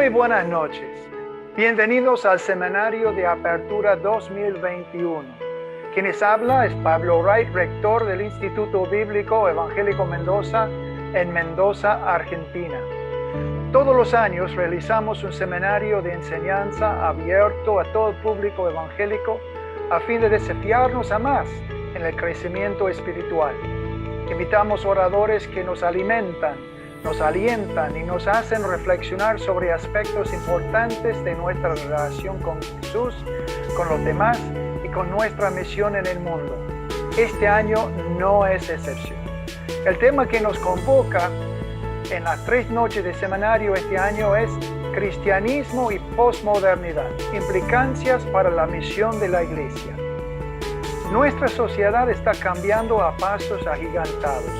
Muy buenas noches. Bienvenidos al Seminario de Apertura 2021. Quienes habla es Pablo Wright, rector del Instituto Bíblico Evangélico Mendoza en Mendoza, Argentina. Todos los años realizamos un seminario de enseñanza abierto a todo el público evangélico a fin de desafiarnos a más en el crecimiento espiritual. Invitamos oradores que nos alimentan, nos alientan y nos hacen reflexionar sobre aspectos importantes de nuestra relación con Jesús, con los demás y con nuestra misión en el mundo. Este año no es excepción. El tema que nos convoca en las 3 noches de seminario este año es Cristianismo y Posmodernidad, implicancias para la misión de la Iglesia. Nuestra sociedad está cambiando a pasos agigantados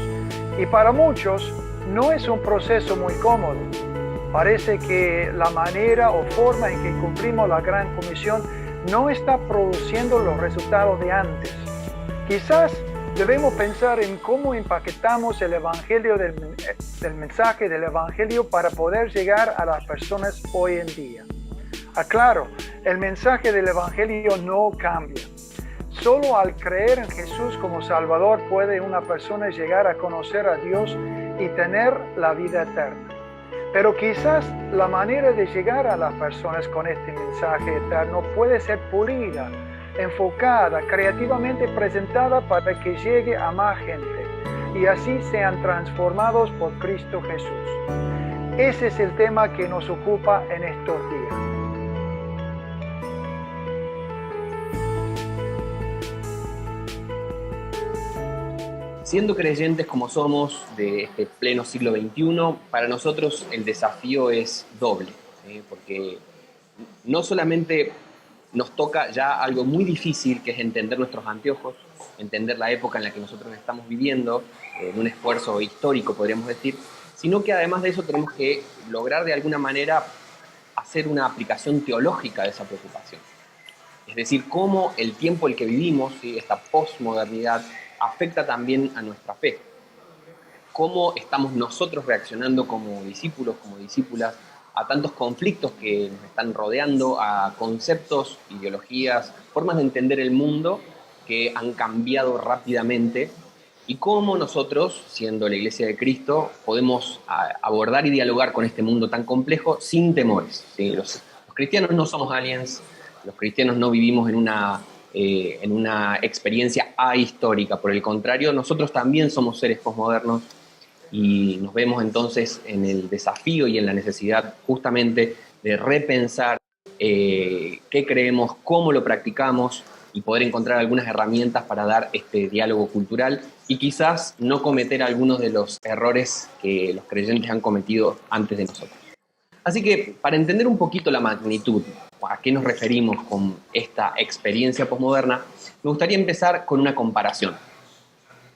y para muchos no es un proceso muy cómodo. Parece que la manera o forma en que cumplimos la Gran Comisión no está produciendo los resultados de antes. Quizás debemos pensar en cómo empaquetamos el Evangelio del mensaje del Evangelio para poder llegar a las personas hoy en día. Aclaro, el mensaje del Evangelio no cambia. Solo al creer en Jesús como Salvador puede una persona llegar a conocer a Dios y tener la vida eterna. Pero quizás la manera de llegar a las personas con este mensaje eterno puede ser pulida, enfocada, creativamente presentada para que llegue a más gente y así sean transformados por Cristo Jesús. Ese es el tema que nos ocupa en estos días. Siendo creyentes como somos de este pleno siglo XXI, para nosotros el desafío es doble, porque no solamente nos toca ya algo muy difícil, que es entender nuestros anteojos, entender la época en la que nosotros estamos viviendo, en un esfuerzo histórico podríamos decir, sino que además de eso tenemos que lograr de alguna manera hacer una aplicación teológica de esa preocupación. Es decir, cómo el tiempo en el que vivimos, ¿sí?, esta posmodernidad, afecta también a nuestra fe. Cómo estamos nosotros reaccionando como discípulos, como discípulas, a tantos conflictos que nos están rodeando, a conceptos, ideologías, formas de entender el mundo que han cambiado rápidamente, y cómo nosotros, siendo la Iglesia de Cristo, podemos abordar y dialogar con este mundo tan complejo sin temores, ¿sí? Los cristianos no somos aliens, los cristianos no vivimos en una experiencia ahistórica. Por el contrario, nosotros también somos seres posmodernos y nos vemos entonces en el desafío y en la necesidad justamente de repensar qué creemos, cómo lo practicamos y poder encontrar algunas herramientas para dar este diálogo cultural y quizás no cometer algunos de los errores que los creyentes han cometido antes de nosotros. Así que, para entender un poquito la magnitud, a qué nos referimos con esta experiencia posmoderna, me gustaría empezar con una comparación.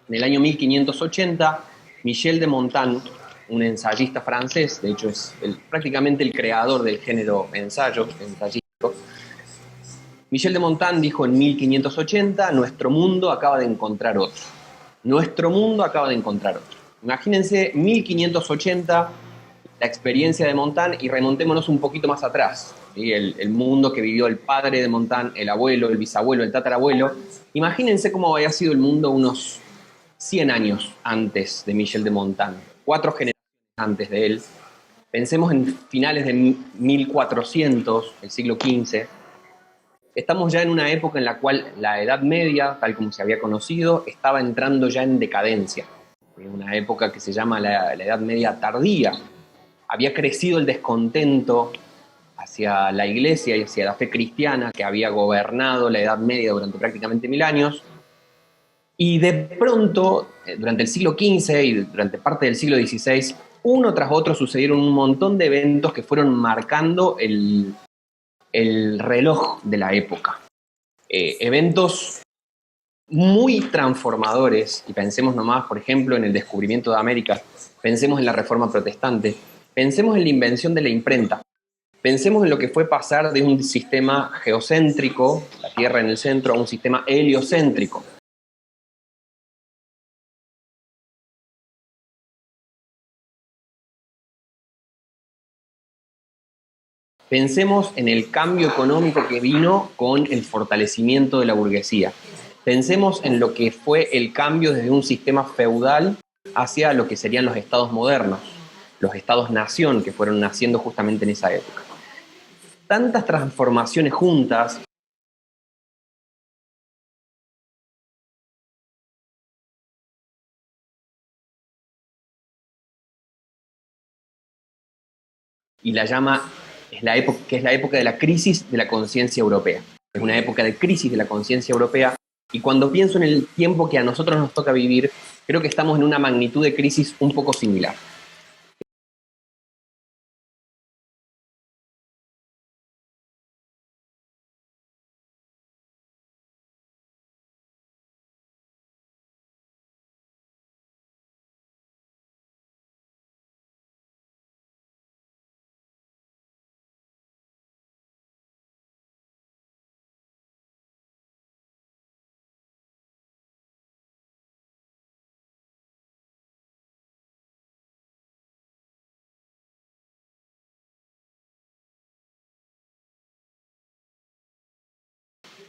En el año 1580, Michel de Montaigne, un ensayista francés, de hecho es prácticamente el creador del género ensayo, ensayístico, Michel de Montaigne dijo en 1580, nuestro mundo acaba de encontrar otro. Nuestro mundo acaba de encontrar otro. Imagínense 1580, la experiencia de Montaigne, y remontémonos un poquito más atrás, ¿sí? El mundo que vivió el padre de Montaigne, el abuelo, el bisabuelo, el tatarabuelo. Imagínense cómo había sido el mundo unos 100 años antes de Michel de Montaigne, 4 generaciones antes de él. Pensemos en finales de 1400, el siglo XV. Estamos ya en una época en la cual la Edad Media, tal como se había conocido, estaba entrando ya en decadencia. Una época que se llama la Edad Media tardía. Había crecido el descontento hacia la Iglesia y hacia la fe cristiana que había gobernado la Edad Media durante prácticamente 1000 años. Y de pronto, durante el siglo XV y durante parte del siglo XVI, uno tras otro sucedieron un montón de eventos que fueron marcando el reloj de la época. Eventos muy transformadores, y pensemos nomás, por ejemplo, en el descubrimiento de América, pensemos en la Reforma Protestante, pensemos en la invención de la imprenta, pensemos en lo que fue pasar de un sistema geocéntrico, la Tierra en el centro, a un sistema heliocéntrico. Pensemos en el cambio económico que vino con el fortalecimiento de la burguesía. Pensemos en lo que fue el cambio desde un sistema feudal hacia lo que serían los estados modernos, los estados-nación que fueron naciendo justamente en esa época. Tantas transformaciones juntas y la llama, es la época de la crisis de la conciencia europea. Es una época de crisis de la conciencia europea, y cuando pienso en el tiempo que a nosotros nos toca vivir, creo que estamos en una magnitud de crisis un poco similar.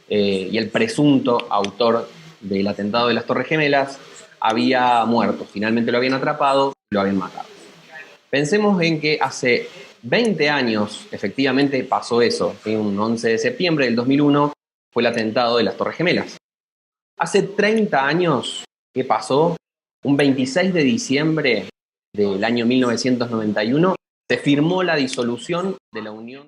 Y el presunto autor del atentado de las Torres Gemelas había muerto. Finalmente lo habían atrapado y lo habían matado. Pensemos en que hace 20 años efectivamente pasó eso. Un 11 de septiembre del 2001 fue el atentado de las Torres Gemelas. Hace 30 años, ¿qué pasó? Un 26 de diciembre del año 1991 se firmó la disolución de la Unión.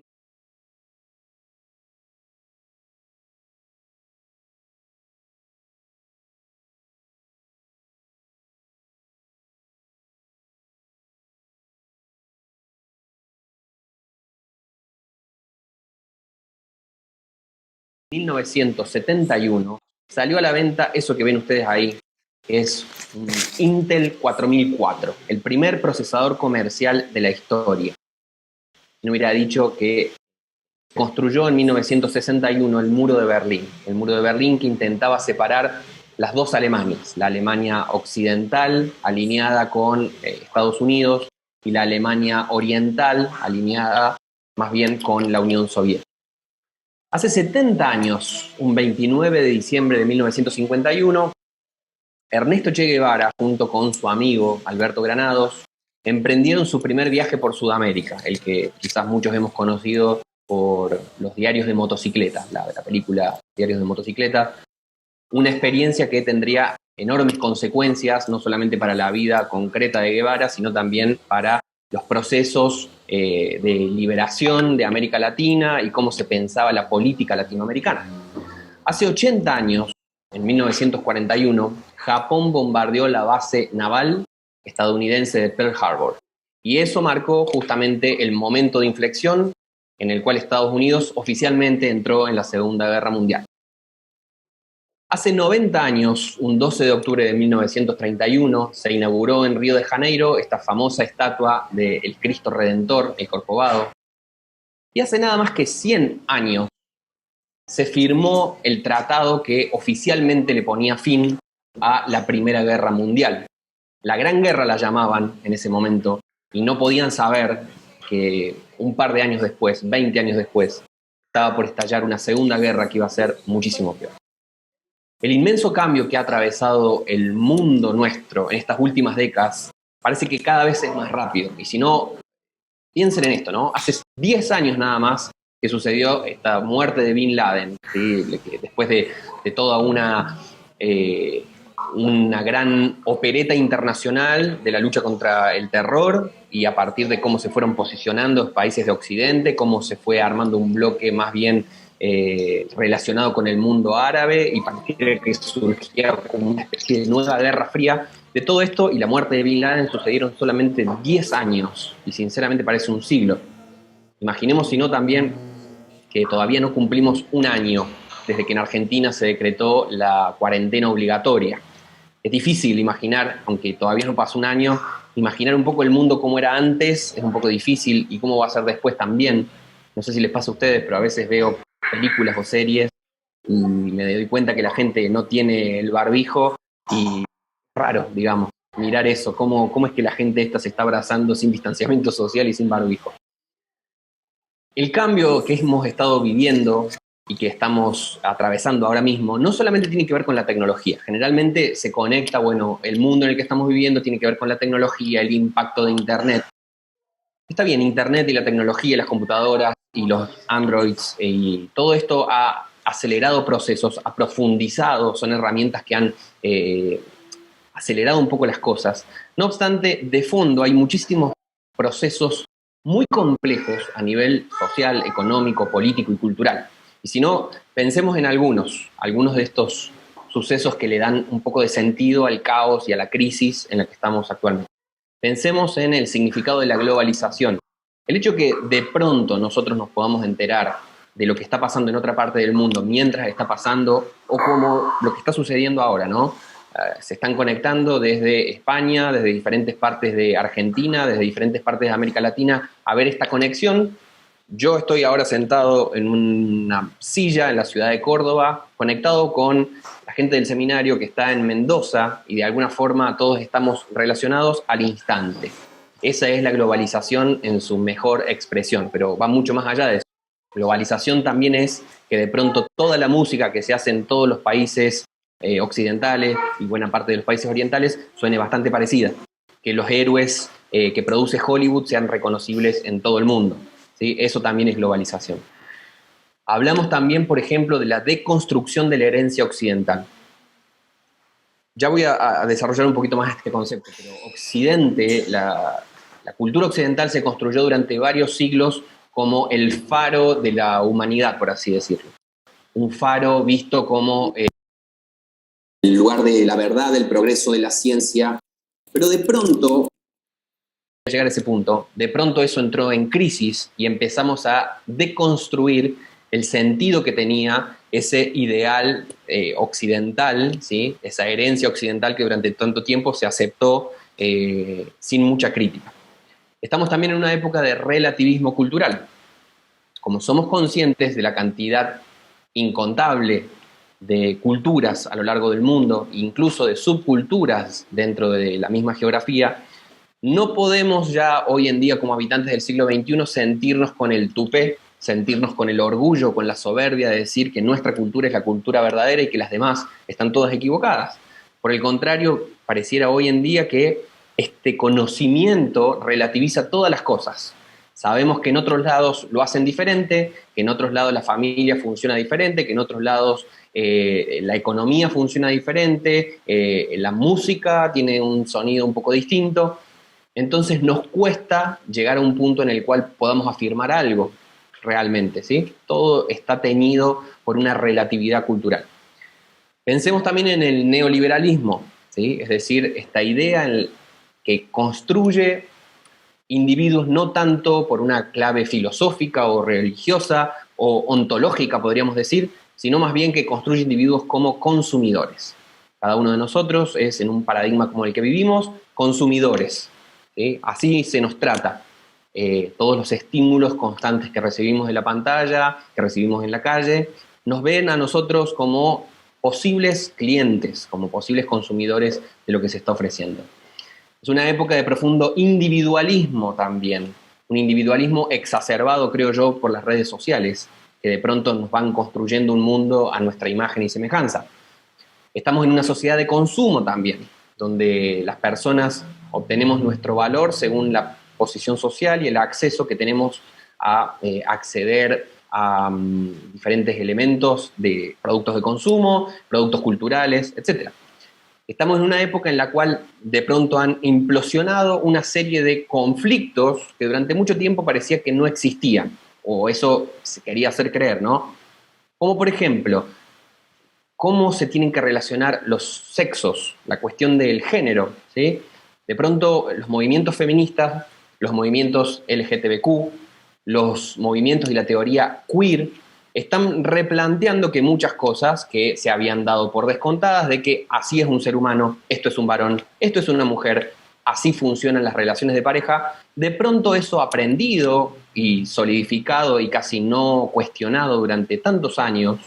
En 1971 salió a la venta eso que ven ustedes ahí, que es un Intel 4004, el primer procesador comercial de la historia. No hubiera dicho que construyó en 1961 el muro de Berlín que intentaba separar las dos Alemanias, la Alemania occidental alineada con Estados Unidos y la Alemania oriental alineada más bien con la Unión Soviética. Hace 70 años, un 29 de diciembre de 1951, Ernesto Che Guevara, junto con su amigo Alberto Granados, emprendieron su primer viaje por Sudamérica, el que quizás muchos hemos conocido por los diarios de motocicleta, la película Diarios de Motocicleta, una experiencia que tendría enormes consecuencias, no solamente para la vida concreta de Guevara, sino también para los procesos de liberación de América Latina y cómo se pensaba la política latinoamericana. Hace 80 años, en 1941, Japón bombardeó la base naval estadounidense de Pearl Harbor. Y eso marcó justamente el momento de inflexión en el cual Estados Unidos oficialmente entró en la Segunda Guerra Mundial. Hace 90 años, un 12 de octubre de 1931, se inauguró en Río de Janeiro esta famosa estatua del Cristo Redentor, el Corcovado. Y hace nada más que 100 años se firmó el tratado que oficialmente le ponía fin a la Primera Guerra Mundial. La Gran Guerra la llamaban en ese momento y no podían saber que un par de años después, 20 años después, estaba por estallar una segunda guerra que iba a ser muchísimo peor. El inmenso cambio que ha atravesado el mundo nuestro en estas últimas décadas parece que cada vez es más rápido. Y si no, piensen en esto, ¿no? Hace 10 años nada más que sucedió esta muerte de Bin Laden, ¿sí? Después de toda una gran opereta internacional de la lucha contra el terror, y a partir de cómo se fueron posicionando los países de Occidente, cómo se fue armando un bloque más bien relacionado con el mundo árabe, y pareciera que surgía como una especie de nueva guerra fría. De todo esto y la muerte de Bin Laden sucedieron solamente 10 años, y sinceramente parece un siglo. Imaginemos, si no, también que todavía no cumplimos un año desde que en Argentina se decretó la cuarentena obligatoria. Es difícil imaginar, aunque todavía no pasó un año, imaginar un poco el mundo como era antes es un poco difícil, y cómo va a ser después también. No sé si les pasa a ustedes, pero a veces veo películas o series y me doy cuenta que la gente no tiene el barbijo, y raro, digamos, mirar eso, cómo es que la gente esta se está abrazando sin distanciamiento social y sin barbijo. El cambio que hemos estado viviendo y que estamos atravesando ahora mismo no solamente tiene que ver con la tecnología. Generalmente se conecta, bueno, el mundo en el que estamos viviendo tiene que ver con la tecnología, el impacto de Internet. Está bien, Internet y la tecnología, las computadoras y los Androids y todo esto ha acelerado procesos, ha profundizado, son herramientas que han acelerado un poco las cosas. No obstante, de fondo hay muchísimos procesos muy complejos a nivel social, económico, político y cultural. Y si no, pensemos en algunos de estos sucesos que le dan un poco de sentido al caos y a la crisis en la que estamos actualmente. Pensemos en el significado de la globalización. El hecho que de pronto nosotros nos podamos enterar de lo que está pasando en otra parte del mundo mientras está pasando, o como lo que está sucediendo ahora, ¿no? Se están conectando desde España, desde diferentes partes de Argentina, desde diferentes partes de América Latina, a ver esta conexión. Yo estoy ahora sentado en una silla en la ciudad de Córdoba, conectado con la gente del seminario que está en Mendoza, y de alguna forma todos estamos relacionados al instante. Esa es la globalización en su mejor expresión, pero va mucho más allá de eso. Globalización también es que de pronto toda la música que se hace en todos los países occidentales y buena parte de los países orientales suene bastante parecida. Que los héroes que produce Hollywood sean reconocibles en todo el mundo, ¿sí? Eso también es globalización. Hablamos también, por ejemplo, de la deconstrucción de la herencia occidental. Ya voy a desarrollar un poquito más este concepto, pero Occidente, la cultura occidental se construyó durante varios siglos como el faro de la humanidad, por así decirlo. Un faro visto como el lugar de la verdad, del progreso, de la ciencia, pero de pronto, al llegar a ese punto, de pronto eso entró en crisis y empezamos a deconstruir el sentido que tenía ese ideal occidental, ¿sí? Esa herencia occidental que durante tanto tiempo se aceptó sin mucha crítica. Estamos también en una época de relativismo cultural. Como somos conscientes de la cantidad incontable de culturas a lo largo del mundo, incluso de subculturas dentro de la misma geografía, no podemos ya hoy en día como habitantes del siglo XXI sentirnos con el tupé, sentirnos con el orgullo, con la soberbia de decir que nuestra cultura es la cultura verdadera y que las demás están todas equivocadas. Por el contrario, pareciera hoy en día que este conocimiento relativiza todas las cosas. Sabemos que en otros lados lo hacen diferente, que en otros lados la familia funciona diferente, que en otros lados la economía funciona diferente, la música tiene un sonido un poco distinto. Entonces nos cuesta llegar a un punto en el cual podamos afirmar algo realmente, ¿sí? Todo está teñido por una relatividad cultural. Pensemos también en el neoliberalismo, ¿sí? Es decir, esta idea que construye individuos no tanto por una clave filosófica o religiosa o ontológica, podríamos decir, sino más bien que construye individuos como consumidores. Cada uno de nosotros es, en un paradigma como el que vivimos, consumidores, ¿sí? Así se nos trata. Todos los estímulos constantes que recibimos de la pantalla, que recibimos en la calle, nos ven a nosotros como posibles clientes, como posibles consumidores de lo que se está ofreciendo. Es una época de profundo individualismo también, un individualismo exacerbado, creo yo, por las redes sociales, que de pronto nos van construyendo un mundo a nuestra imagen y semejanza. Estamos en una sociedad de consumo también, donde las personas obtenemos nuestro valor según la posición social y el acceso que tenemos a acceder a diferentes elementos de productos de consumo, productos culturales, etc. Estamos en una época en la cual de pronto han implosionado una serie de conflictos que durante mucho tiempo parecía que no existían, o eso se quería hacer creer, ¿no? Como por ejemplo, cómo se tienen que relacionar los sexos, la cuestión del género, ¿sí? De pronto los movimientos feministas, los movimientos LGTBQ, los movimientos y la teoría queer están replanteando que muchas cosas que se habían dado por descontadas, de que así es un ser humano, esto es un varón, esto es una mujer, así funcionan las relaciones de pareja, de pronto eso aprendido y solidificado y casi no cuestionado durante tantos años,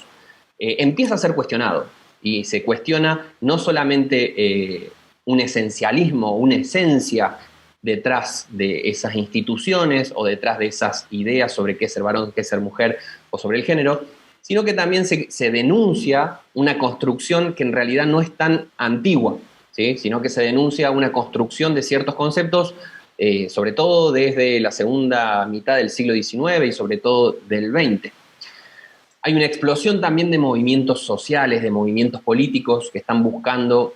empieza a ser cuestionado. Y se cuestiona no solamente un esencialismo, una esencia detrás de esas instituciones o detrás de esas ideas sobre qué es ser varón, qué es ser mujer o sobre el género, sino que también se denuncia una construcción que en realidad no es tan antigua, ¿sí? Sino que se denuncia una construcción de ciertos conceptos, sobre todo desde la segunda mitad del siglo XIX y sobre todo del XX. Hay una explosión también de movimientos sociales, de movimientos políticos que están buscando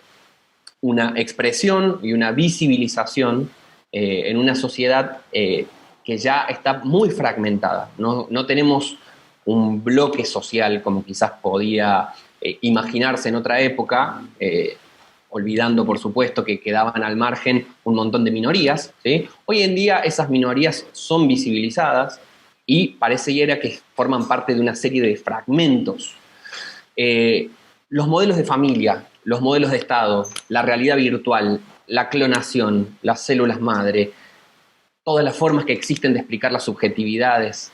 una expresión y una visibilización en una sociedad que ya está muy fragmentada. No tenemos un bloque social como quizás podía imaginarse en otra época, olvidando por supuesto que quedaban al margen un montón de minorías, ¿sí? Hoy en día esas minorías son visibilizadas y pareciera que forman parte de una serie de fragmentos. Los modelos de familia, los modelos de Estado, la realidad virtual, la clonación, las células madre, todas las formas que existen de explicar las subjetividades.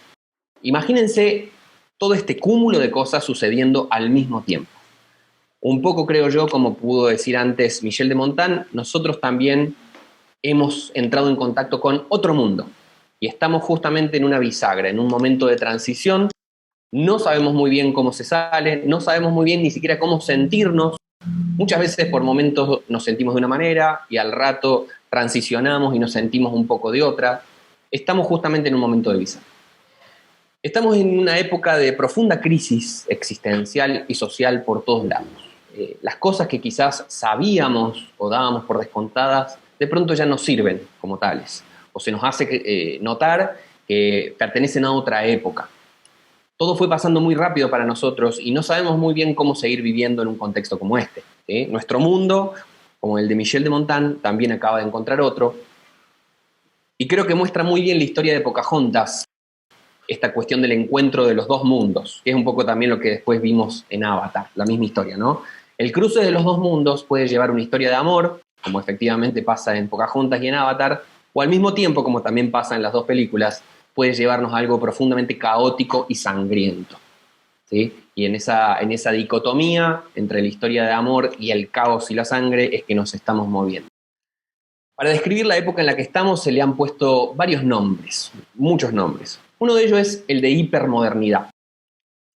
Imagínense todo este cúmulo de cosas sucediendo al mismo tiempo. Un poco, creo yo, como pudo decir antes Michel de Montaigne, nosotros también hemos entrado en contacto con otro mundo y estamos justamente en una bisagra, en un momento de transición. No sabemos muy bien cómo se sale, no sabemos muy bien ni siquiera cómo sentirnos. Muchas veces por momentos nos sentimos de una manera y al rato transicionamos y nos sentimos un poco de otra. Estamos justamente en un momento de bisagra. Estamos en una época de profunda crisis existencial y social por todos lados. Las cosas que quizás sabíamos o dábamos por descontadas, de pronto ya no sirven como tales, o se nos hace notar que pertenecen a otra época. Todo fue pasando muy rápido para nosotros y no sabemos muy bien cómo seguir viviendo en un contexto como este, ¿sí? Nuestro mundo, como el de Michel de Montaigne, también acaba de encontrar otro, y creo que muestra muy bien la historia de Pocahontas, esta cuestión del encuentro de los dos mundos, que es un poco también lo que después vimos en Avatar, la misma historia, ¿no? El cruce de los dos mundos puede llevar una historia de amor, como efectivamente pasa en Pocahontas y en Avatar, o al mismo tiempo, como también pasa en las dos películas, puede llevarnos a algo profundamente caótico y sangriento, ¿sí? Y en esa dicotomía entre la historia de amor y el caos y la sangre es que nos estamos moviendo. Para describir la época en la que estamos se le han puesto varios nombres, muchos nombres. Uno de ellos es el de hipermodernidad,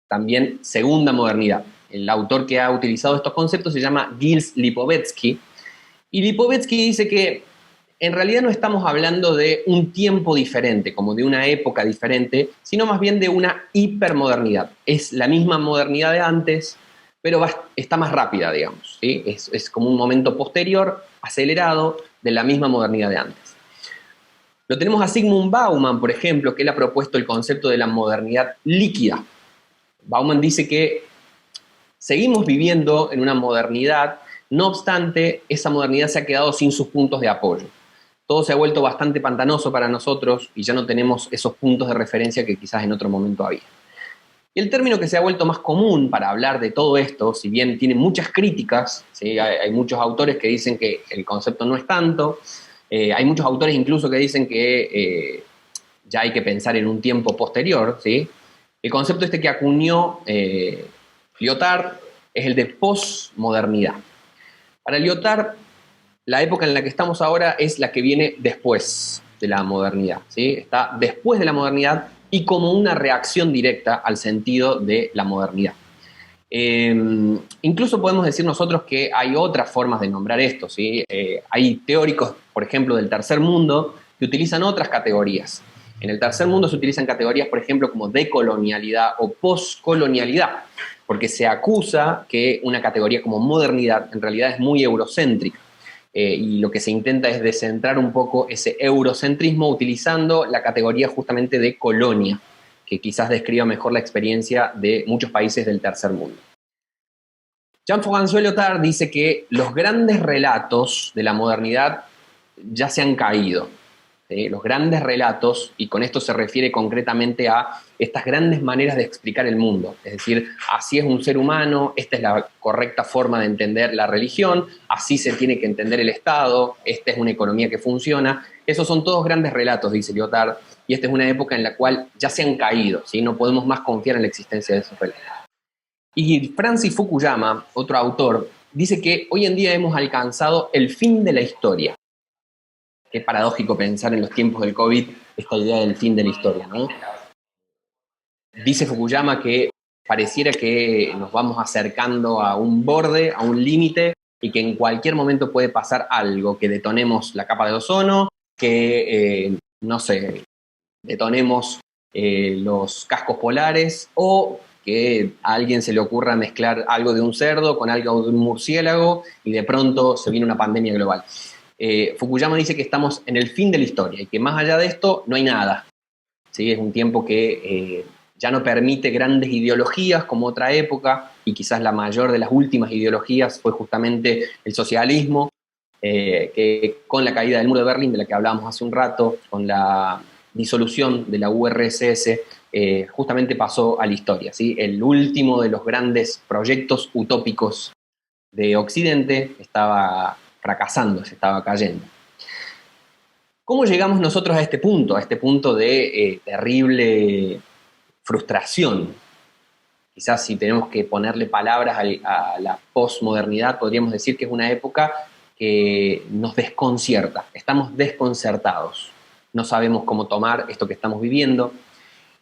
también segunda modernidad. El autor que ha utilizado estos conceptos se llama Gilles Lipovetsky, y Lipovetsky dice que en realidad no estamos hablando de un tiempo diferente, como de una época diferente, sino más bien de una hipermodernidad. Es la misma modernidad de antes, pero está más rápida, digamos, ¿sí? Es como un momento posterior, acelerado, de la misma modernidad de antes. Lo tenemos a Zygmunt Bauman, por ejemplo, que él ha propuesto el concepto de la modernidad líquida. Bauman dice que seguimos viviendo en una modernidad, no obstante, esa modernidad se ha quedado sin sus puntos de apoyo. Todo se ha vuelto bastante pantanoso para nosotros y ya no tenemos esos puntos de referencia que quizás en otro momento había. Y el término que se ha vuelto más común para hablar de todo esto, si bien tiene muchas críticas, ¿sí? Hay muchos autores que dicen que el concepto no es tanto, hay muchos autores incluso que dicen que ya hay que pensar en un tiempo posterior, ¿sí? El concepto este que acuñó Lyotard es el de posmodernidad. Para Lyotard, la época en la que estamos ahora es la que viene después de la modernidad, ¿sí? Está después de la modernidad y como una reacción directa al sentido de la modernidad. Incluso podemos decir nosotros que hay otras formas de nombrar esto, ¿sí? Hay teóricos, por ejemplo, del tercer mundo, que utilizan otras categorías. En el tercer mundo se utilizan categorías, por ejemplo, como decolonialidad o poscolonialidad, porque se acusa que una categoría como modernidad en realidad es muy eurocéntrica. Y lo que se intenta es descentrar un poco ese eurocentrismo utilizando la categoría justamente de colonia, que quizás describa mejor la experiencia de muchos países del tercer mundo. Jean-François Lyotard dice que los grandes relatos de la modernidad ya se han caído. ¿Sí? Los grandes relatos, y con esto se refiere concretamente a estas grandes maneras de explicar el mundo. Es decir, así es un ser humano, esta es la correcta forma de entender la religión, así se tiene que entender el Estado, esta es una economía que funciona. Esos son todos grandes relatos, dice Lyotard, y esta es una época en la cual ya se han caído, ¿sí? No podemos más confiar en la existencia de esos relatos. Y Francis Fukuyama, otro autor, dice que hoy en día hemos alcanzado el fin de la historia. qué paradójico pensar en los tiempos del COVID esta idea del fin de la historia, ¿no? Dice Fukuyama que pareciera que nos vamos acercando a un borde, a un límite, y que en cualquier momento puede pasar algo, que detonemos la capa de ozono, que, no sé, detonemos los cascos polares, o que a alguien se le ocurra mezclar algo de un cerdo con algo de un murciélago y de pronto se viene una pandemia global. Fukuyama dice que estamos en el fin de la historia y que más allá de esto no hay nada. ¿Sí? Es un tiempo que ya no permite grandes ideologías como otra época, y quizás la mayor de las últimas ideologías fue justamente el socialismo, que con la caída del muro de Berlín, de la que hablábamos hace un rato, con la disolución de la URSS, justamente pasó a la historia, ¿sí? El último de los grandes proyectos utópicos de Occidente estaba fracasando, se estaba cayendo. ¿Cómo llegamos nosotros a este punto de terrible frustración? Quizás si tenemos que ponerle palabras a la posmodernidad, podríamos decir que es una época que nos desconcierta, estamos desconcertados, no sabemos cómo tomar esto que estamos viviendo.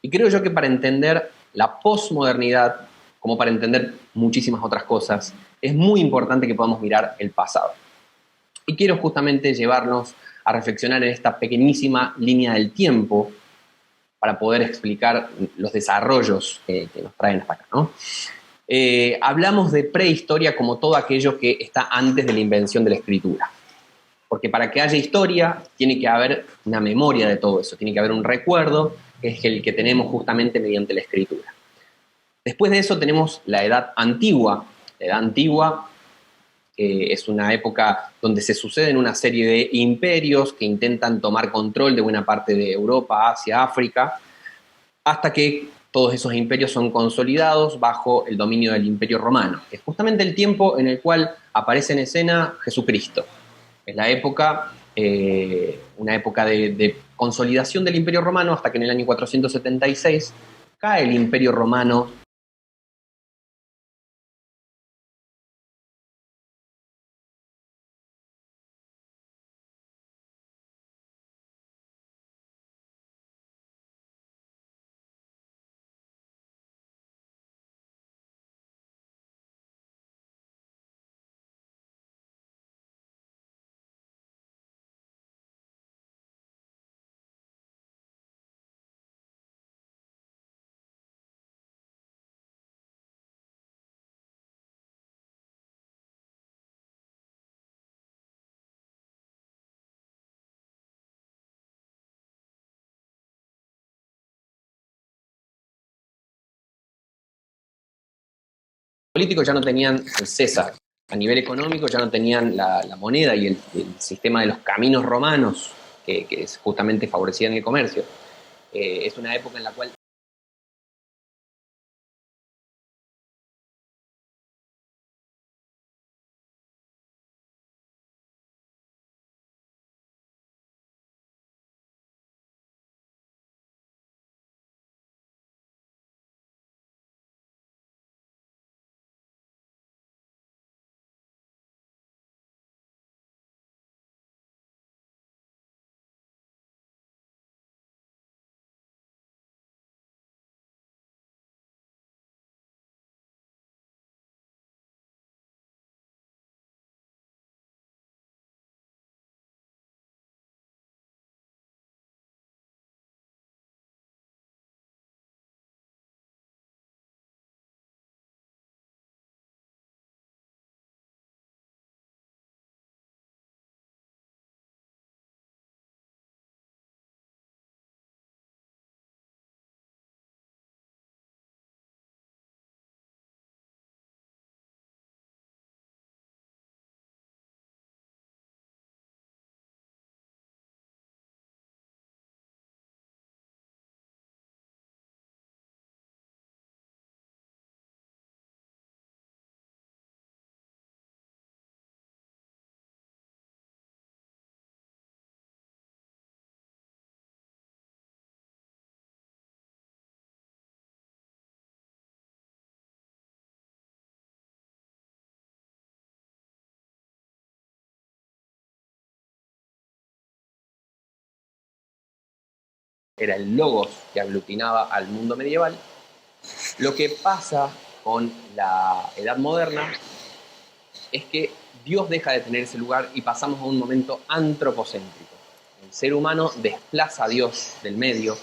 Y creo yo que para entender la posmodernidad, como para entender muchísimas otras cosas, es muy importante que podamos mirar el pasado. Y quiero justamente llevarnos a reflexionar en esta pequeñísima línea del tiempo para poder explicar los desarrollos que nos traen hasta acá, ¿no? Hablamos de prehistoria como todo aquello que está antes de la invención de la escritura. Porque para que haya historia tiene que haber una memoria de todo eso, tiene que haber un recuerdo, que es el que tenemos justamente mediante la escritura. Después de eso tenemos la Edad Antigua. La Edad Antigua es una época donde se suceden una serie de imperios que intentan tomar control de buena parte de Europa, Asia, África, hasta que todos esos imperios son consolidados bajo el dominio del Imperio Romano. Es justamente el tiempo en el cual aparece en escena Jesucristo. Es la época, una época de consolidación del Imperio Romano, hasta que en el año 476 cae el Imperio Romano políticos ya no tenían el César. A nivel económico ya no tenían la moneda y el sistema de los caminos romanos que justamente favorecían el comercio. Es una época en la cual era el logos que aglutinaba al mundo medieval. Lo que pasa con la Edad Moderna es que Dios deja de tener ese lugar y pasamos a un momento antropocéntrico. El ser humano desplaza a Dios del medio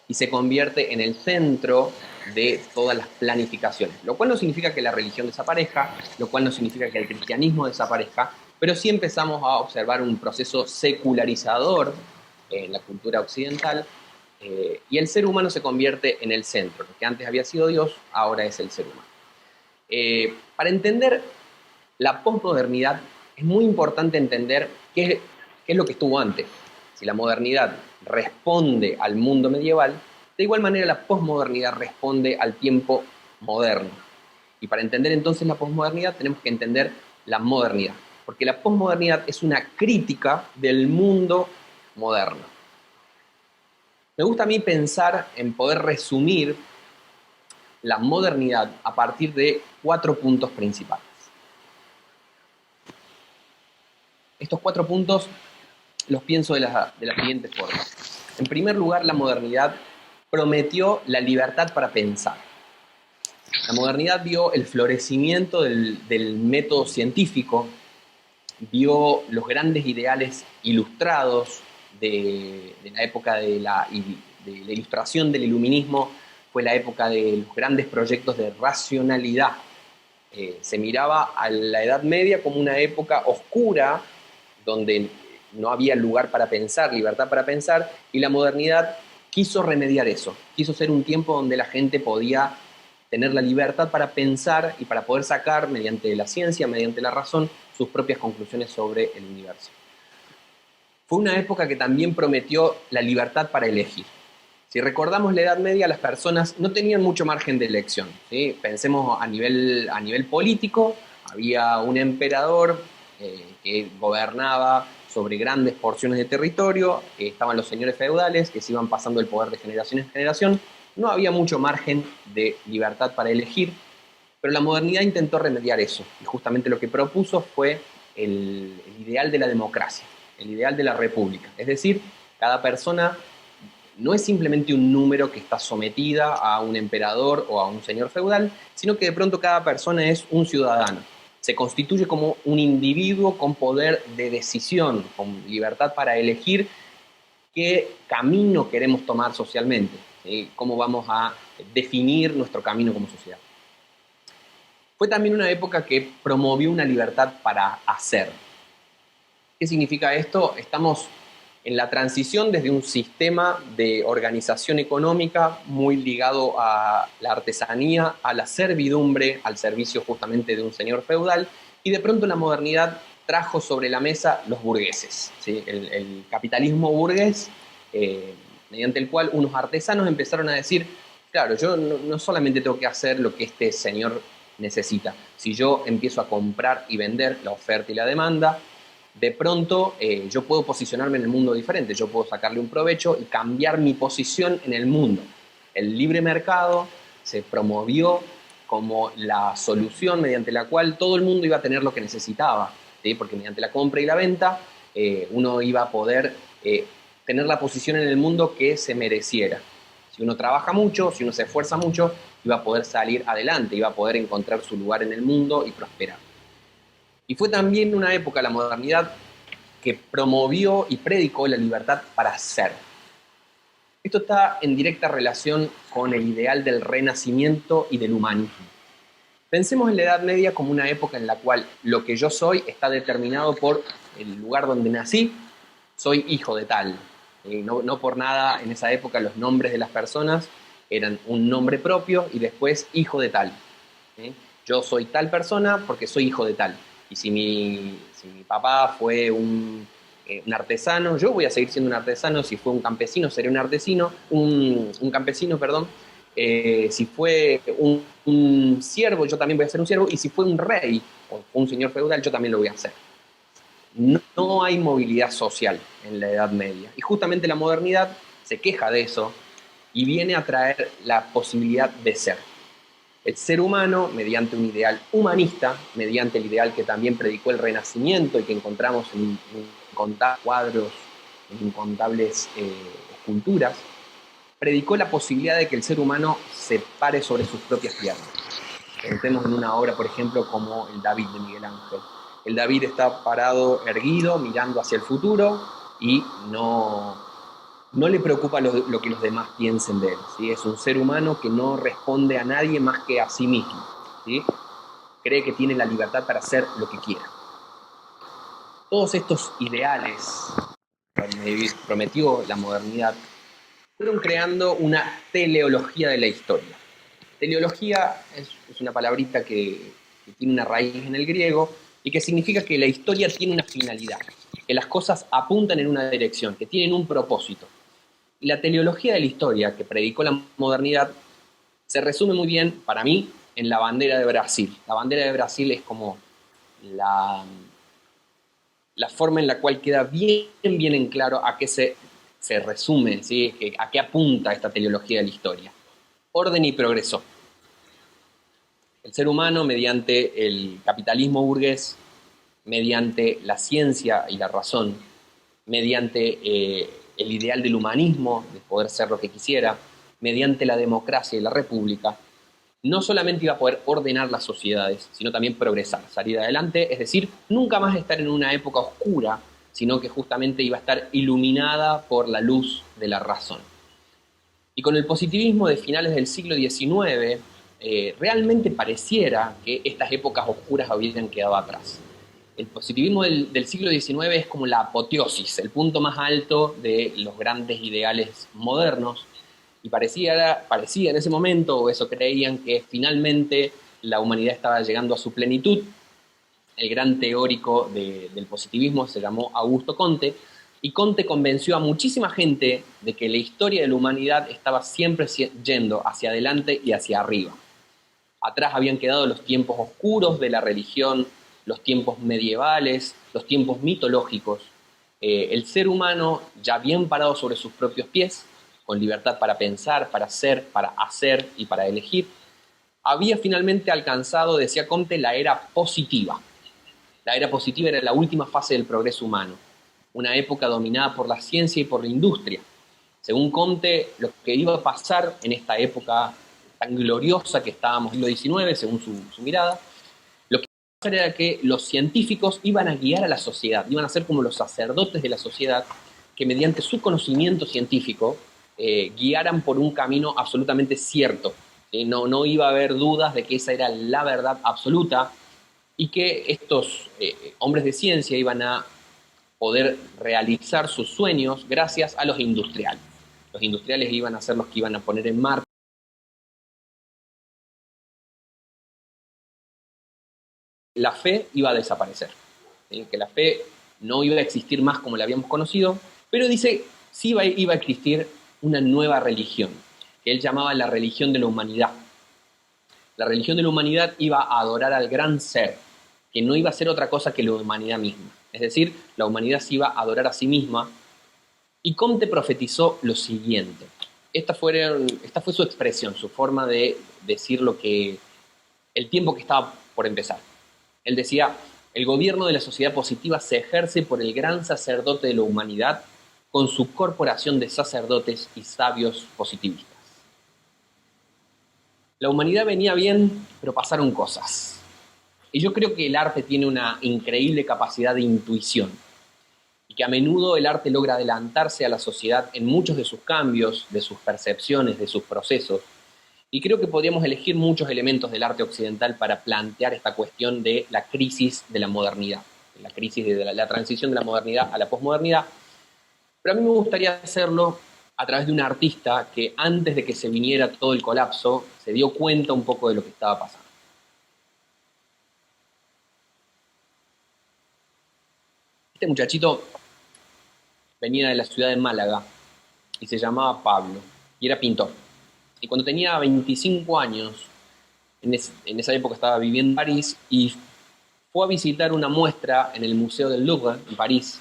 y se convierte en el centro de todas las planificaciones, lo cual no significa que la religión desaparezca, lo cual no significa que el cristianismo desaparezca, pero sí empezamos a observar un proceso secularizador en la cultura occidental, y el ser humano se convierte en el centro. Lo que antes había sido Dios, ahora es el ser humano. Para entender la posmodernidad es muy importante entender qué es lo que estuvo antes. Si la modernidad responde al mundo medieval, de igual manera la posmodernidad responde al tiempo moderno. Y para entender entonces la posmodernidad tenemos que entender la modernidad, porque la posmodernidad es una crítica del mundo moderno. Me gusta a mí pensar en poder resumir la modernidad a partir de 4 puntos principales. Estos 4 puntos los pienso de la siguiente forma. En primer lugar, la modernidad prometió la libertad para pensar. La modernidad vio el florecimiento del método científico, vio los grandes ideales ilustrados de la época de la ilustración del iluminismo, fue la época de los grandes proyectos de racionalidad. Se miraba a la Edad Media como una época oscura, donde no había lugar para pensar, libertad para pensar, y la modernidad quiso remediar eso, quiso ser un tiempo donde la gente podía tener la libertad para pensar y para poder sacar, mediante la ciencia, mediante la razón, sus propias conclusiones sobre el universo. Fue una época que también prometió la libertad para elegir. Si recordamos la Edad Media, las personas no tenían mucho margen de elección, ¿sí? Pensemos a nivel político, había un emperador que gobernaba sobre grandes porciones de territorio, estaban los señores feudales que se iban pasando el poder de generación en generación, no había mucho margen de libertad para elegir, pero la modernidad intentó remediar eso, y justamente lo que propuso fue el ideal de la democracia, el ideal de la república, es decir, cada persona no es simplemente un número que está sometida a un emperador o a un señor feudal, sino que de pronto cada persona es un ciudadano. Se constituye como un individuo con poder de decisión, con libertad para elegir qué camino queremos tomar socialmente, ¿sí? Cómo vamos a definir nuestro camino como sociedad. Fue también una época que promovió una libertad para hacer. ¿Qué significa esto? Estamos en la transición desde un sistema de organización económica muy ligado a la artesanía, a la servidumbre, al servicio justamente de un señor feudal, y de pronto la modernidad trajo sobre la mesa los burgueses, ¿sí? El capitalismo burgués, mediante el cual unos artesanos empezaron a decir, claro, yo no solamente tengo que hacer lo que este señor necesita, si yo empiezo a comprar y vender, la oferta y la demanda, de pronto yo puedo posicionarme en el mundo diferente, yo puedo sacarle un provecho y cambiar mi posición en el mundo. El libre mercado se promovió como la solución mediante la cual todo el mundo iba a tener lo que necesitaba, ¿sí? Porque mediante la compra y la venta uno iba a poder tener la posición en el mundo que se mereciera. Si uno trabaja mucho, si uno se esfuerza mucho, iba a poder salir adelante, iba a poder encontrar su lugar en el mundo y prosperar. Y fue también una época, la modernidad, que promovió y predicó la libertad para ser. Esto está en directa relación con el ideal del renacimiento y del humanismo. Pensemos en la Edad Media como una época en la cual lo que yo soy está determinado por el lugar donde nací, soy hijo de tal. No por nada en esa época los nombres de las personas eran un nombre propio y después hijo de tal. Yo soy tal persona porque soy hijo de tal. Y si mi papá fue un artesano, yo voy a seguir siendo un artesano. Si fue un campesino, seré un campesino, perdón. Si fue un siervo, yo también voy a ser un siervo. Y si fue un rey o un señor feudal, yo también lo voy a hacer. No hay movilidad social en la Edad Media. Y justamente la modernidad se queja de eso y viene a traer la posibilidad de ser. El ser humano, mediante un ideal humanista, mediante el ideal que también predicó el Renacimiento y que encontramos en incontables cuadros, en incontables esculturas, predicó la posibilidad de que el ser humano se pare sobre sus propias piernas. Pensemos en una obra, por ejemplo, como el David de Miguel Ángel. El David está parado, erguido, mirando hacia el futuro y no le preocupa lo que los demás piensen de él, ¿sí? Es un ser humano que no responde a nadie más que a sí mismo, ¿sí? Cree que tiene la libertad para hacer lo que quiera. Todos estos ideales que prometió la modernidad fueron creando una teleología de la historia. Teleología es una palabrita que tiene una raíz en el griego y que significa que la historia tiene una finalidad, que las cosas apuntan en una dirección, que tienen un propósito. Y la teleología de la historia que predicó la modernidad se resume muy bien, para mí, en la bandera de Brasil. La bandera de Brasil es como la forma en la cual queda bien en claro a qué se resume, ¿sí? A qué apunta esta teleología de la historia. Orden y progreso. El ser humano, mediante el capitalismo burgués, mediante la ciencia y la razón, mediante el ideal del humanismo, de poder ser lo que quisiera, mediante la democracia y la república, no solamente iba a poder ordenar las sociedades, sino también progresar, salir adelante, es decir, nunca más estar en una época oscura, sino que justamente iba a estar iluminada por la luz de la razón. Y con el positivismo de finales del siglo XIX, realmente pareciera que estas épocas oscuras habían quedado atrás. El positivismo del siglo XIX es como la apoteosis, el punto más alto de los grandes ideales modernos, y parecía en ese momento, o eso creían, que finalmente la humanidad estaba llegando a su plenitud. El gran teórico del positivismo se llamó Augusto Comte, y Comte convenció a muchísima gente de que la historia de la humanidad estaba siempre yendo hacia adelante y hacia arriba. Atrás habían quedado los tiempos oscuros de la religión, los tiempos medievales, los tiempos mitológicos. El ser humano, ya bien parado sobre sus propios pies, con libertad para pensar, para ser, para hacer y para elegir, había finalmente alcanzado, decía Comte, la era positiva. La era positiva era la última fase del progreso humano, una época dominada por la ciencia y por la industria. Según Comte, lo que iba a pasar en esta época tan gloriosa que estábamos en el siglo XIX, según su mirada, lo que iba a pasar era que los científicos iban a guiar a la sociedad, iban a ser como los sacerdotes de la sociedad, que mediante su conocimiento científico guiaran por un camino absolutamente cierto. No iba a haber dudas de que esa era la verdad absoluta, y que estos hombres de ciencia iban a poder realizar sus sueños gracias a los industriales. Los industriales iban a ser los que iban a poner en marcha. La fe iba a desaparecer, ¿sí? Que la fe no iba a existir más como la habíamos conocido, pero dice, sí iba a existir una nueva religión, que él llamaba la religión de la humanidad. La religión de la humanidad iba a adorar al gran ser, que no iba a ser otra cosa que la humanidad misma. Es decir, la humanidad se iba a adorar a sí misma. Y Comte profetizó lo siguiente. Esta fue su expresión, su forma de decir el tiempo que estaba por empezar. Él decía, el gobierno de la sociedad positiva se ejerce por el gran sacerdote de la humanidad con su corporación de sacerdotes y sabios positivistas. La humanidad venía bien, pero pasaron cosas. Y yo creo que el arte tiene una increíble capacidad de intuición, y que a menudo el arte logra adelantarse a la sociedad en muchos de sus cambios, de sus percepciones, de sus procesos. Y creo que podríamos elegir muchos elementos del arte occidental para plantear esta cuestión de la crisis de la modernidad, de la crisis de la transición de la modernidad a la posmodernidad. Pero a mí me gustaría hacerlo a través de un artista que antes de que se viniera todo el colapso, se dio cuenta un poco de lo que estaba pasando. Este muchachito venía de la ciudad de Málaga y se llamaba Pablo y era pintor. Y cuando tenía 25 años, en esa época estaba viviendo en París y fue a visitar una muestra en el Museo del Louvre, en París,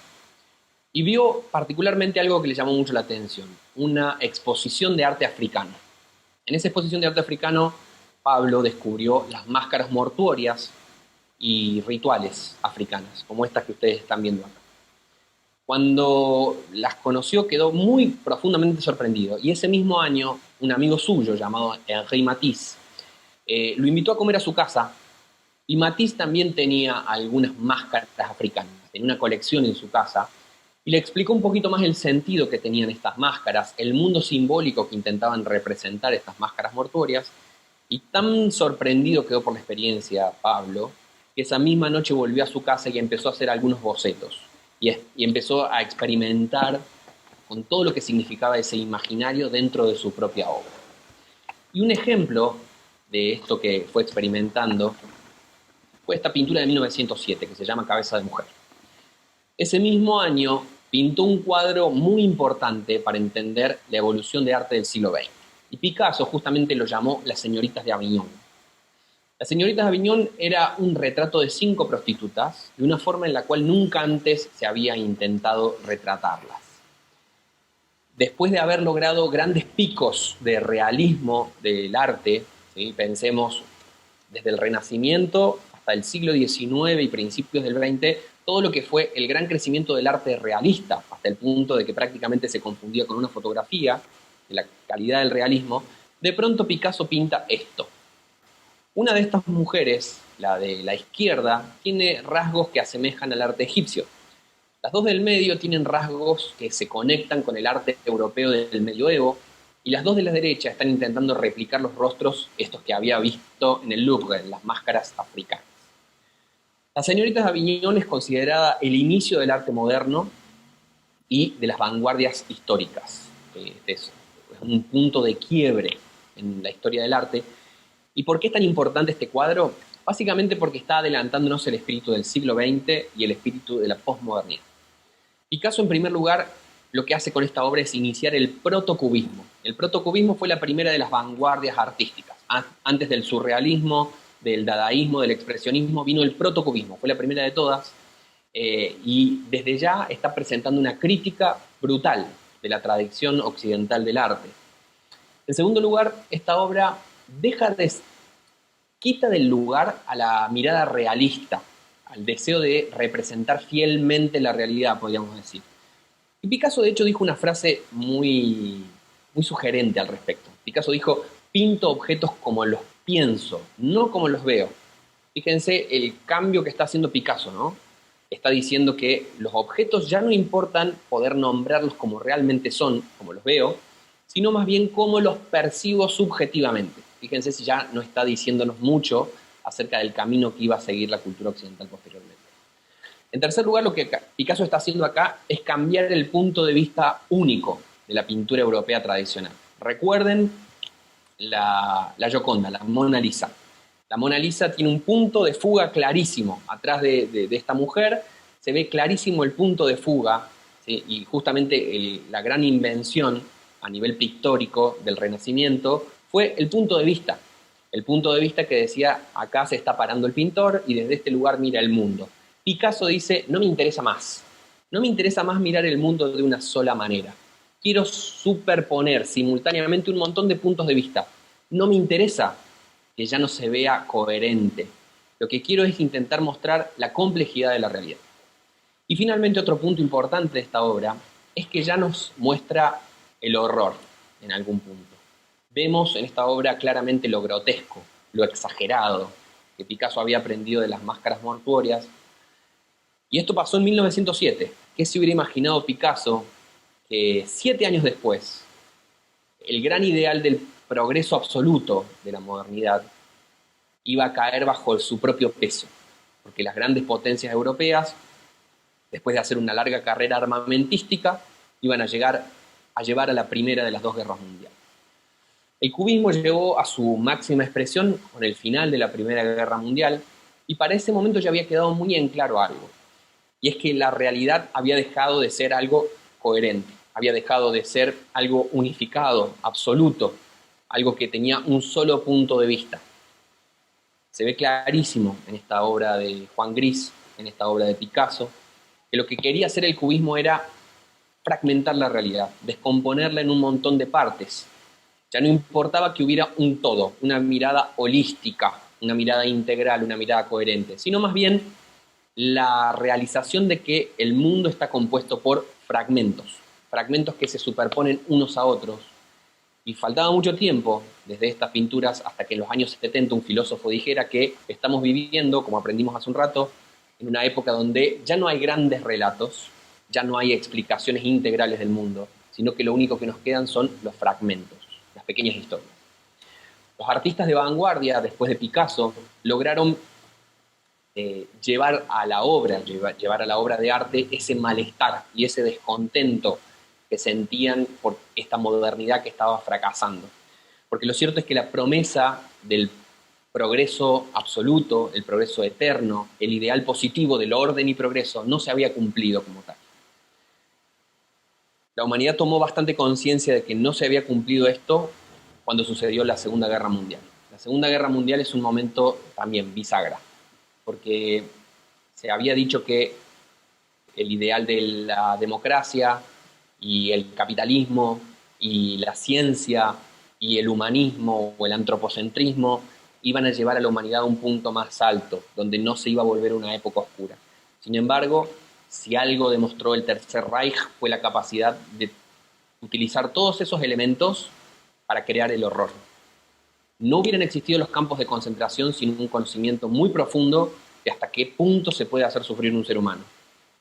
y vio particularmente algo que le llamó mucho la atención, una exposición de arte africano. En esa exposición de arte africano, Pablo descubrió las máscaras mortuorias y rituales africanas, como estas que ustedes están viendo acá. Cuando las conoció quedó muy profundamente sorprendido y ese mismo año un amigo suyo llamado Henri Matisse lo invitó a comer a su casa y Matisse también tenía algunas máscaras africanas, tenía una colección en su casa y le explicó un poquito más el sentido que tenían estas máscaras, el mundo simbólico que intentaban representar estas máscaras mortuorias y tan sorprendido quedó por la experiencia Pablo que esa misma noche volvió a su casa y empezó a hacer algunos bocetos y empezó a experimentar con todo lo que significaba ese imaginario dentro de su propia obra. Y un ejemplo de esto que fue experimentando fue esta pintura de 1907 que se llama Cabeza de Mujer. Ese mismo año pintó un cuadro muy importante para entender la evolución de arte del siglo XX. Y Picasso justamente lo llamó Las señoritas de Aviñón. Las señoritas de Aviñón era un retrato de 5 prostitutas de una forma en la cual nunca antes se había intentado retratarlas. Después de haber logrado grandes picos de realismo del arte, ¿sí? Pensemos desde el Renacimiento hasta el siglo XIX y principios del XX, todo lo que fue el gran crecimiento del arte realista, hasta el punto de que prácticamente se confundía con una fotografía, de la calidad del realismo, de pronto Picasso pinta esto. Una de estas mujeres, la de la izquierda, tiene rasgos que asemejan al arte egipcio. Las dos del medio tienen rasgos que se conectan con el arte europeo del medioevo, y las dos de la derecha están intentando replicar los rostros estos que había visto en el Louvre, en las máscaras africanas. Las señoritas de Aviñón es considerada el inicio del arte moderno y de las vanguardias históricas. Es un punto de quiebre en la historia del arte. ¿Y por qué es tan importante este cuadro? Básicamente porque está adelantándonos el espíritu del siglo XX y el espíritu de la posmodernidad. Picasso, en primer lugar, lo que hace con esta obra es iniciar el protocubismo. El protocubismo fue la primera de las vanguardias artísticas. Antes del surrealismo, del dadaísmo, del expresionismo, vino el protocubismo. Fue la primera de todas y desde ya está presentando una crítica brutal de la tradición occidental del arte. En segundo lugar, esta obra quita del lugar a la mirada realista, al deseo de representar fielmente la realidad, podríamos decir. Y Picasso, de hecho, dijo una frase muy sugerente al respecto. Picasso dijo: pinto objetos como los pienso, no como los veo. Fíjense el cambio que está haciendo Picasso, ¿no? Está diciendo que los objetos ya no importan poder nombrarlos como realmente son, como los veo, sino más bien cómo los percibo subjetivamente. Fíjense si ya no está diciéndonos mucho acerca del camino que iba a seguir la cultura occidental posteriormente. En tercer lugar, lo que Picasso está haciendo acá es cambiar el punto de vista único de la pintura europea tradicional. Recuerden la Gioconda, la Mona Lisa. La Mona Lisa tiene un punto de fuga clarísimo. Atrás de esta mujer se ve clarísimo el punto de fuga, ¿sí? Y justamente la gran invención a nivel pictórico del Renacimiento fue el punto de vista. El punto de vista que decía: acá se está parando el pintor y desde este lugar mira el mundo. Picasso dice: no me interesa más. No me interesa más mirar el mundo de una sola manera. Quiero superponer simultáneamente un montón de puntos de vista. No me interesa que ya no se vea coherente. Lo que quiero es intentar mostrar la complejidad de la realidad. Y finalmente, otro punto importante de esta obra es que ya nos muestra el horror en algún punto. Vemos en esta obra claramente lo grotesco, lo exagerado, que Picasso había aprendido de las máscaras mortuorias. Y esto pasó en 1907. ¿Qué se hubiera imaginado Picasso que 7 años después el gran ideal del progreso absoluto de la modernidad iba a caer bajo su propio peso? Porque las grandes potencias europeas, después de hacer una larga carrera armamentística, iban a llevar a la primera de las 2 guerras mundiales. El cubismo llegó a su máxima expresión con el final de la Primera Guerra Mundial y para ese momento ya había quedado muy en claro algo, y es que la realidad había dejado de ser algo coherente, había dejado de ser algo unificado, absoluto, algo que tenía un solo punto de vista. Se ve clarísimo en esta obra de Juan Gris, en esta obra de Picasso, que lo que quería hacer el cubismo era fragmentar la realidad, descomponerla en un montón de partes. Ya no importaba que hubiera un todo, una mirada holística, una mirada integral, una mirada coherente, sino más bien la realización de que el mundo está compuesto por fragmentos, fragmentos que se superponen unos a otros. Y faltaba mucho tiempo, desde estas pinturas hasta que en los años 70 un filósofo dijera que estamos viviendo, como aprendimos hace un rato, en una época donde ya no hay grandes relatos, ya no hay explicaciones integrales del mundo, sino que lo único que nos quedan son los fragmentos, las pequeñas historias. Los artistas de vanguardia, después de Picasso, lograron llevar a la obra de arte ese malestar y ese descontento que sentían por esta modernidad que estaba fracasando. Porque lo cierto es que la promesa del progreso absoluto, el progreso eterno, el ideal positivo del orden y progreso, no se había cumplido como tal. La humanidad tomó bastante conciencia de que no se había cumplido esto cuando sucedió la Segunda Guerra Mundial. La Segunda Guerra Mundial es un momento también bisagra, porque se había dicho que el ideal de la democracia y el capitalismo y la ciencia y el humanismo o el antropocentrismo iban a llevar a la humanidad a un punto más alto, donde no se iba a volver una época oscura. Sin embargo, si algo demostró el Tercer Reich fue la capacidad de utilizar todos esos elementos para crear el horror. No hubieran existido los campos de concentración sin un conocimiento muy profundo de hasta qué punto se puede hacer sufrir un ser humano.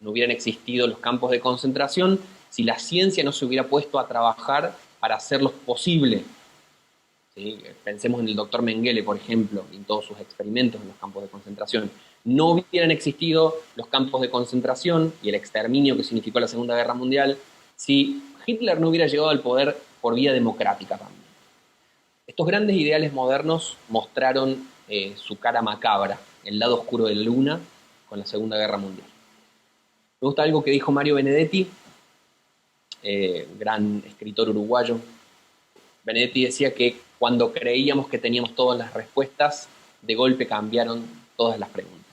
No hubieran existido los campos de concentración si la ciencia no se hubiera puesto a trabajar para hacerlos posible. ¿Sí? Pensemos en el doctor Mengele, por ejemplo, y en todos sus experimentos en los campos de concentración. No hubieran existido los campos de concentración y el exterminio que significó la Segunda Guerra Mundial si Hitler no hubiera llegado al poder por vía democrática también. Estos grandes ideales modernos mostraron su cara macabra, el lado oscuro de la luna, con la Segunda Guerra Mundial. Me gusta algo que dijo Mario Benedetti, gran escritor uruguayo. Benedetti decía que cuando creíamos que teníamos todas las respuestas, de golpe cambiaron todas las preguntas.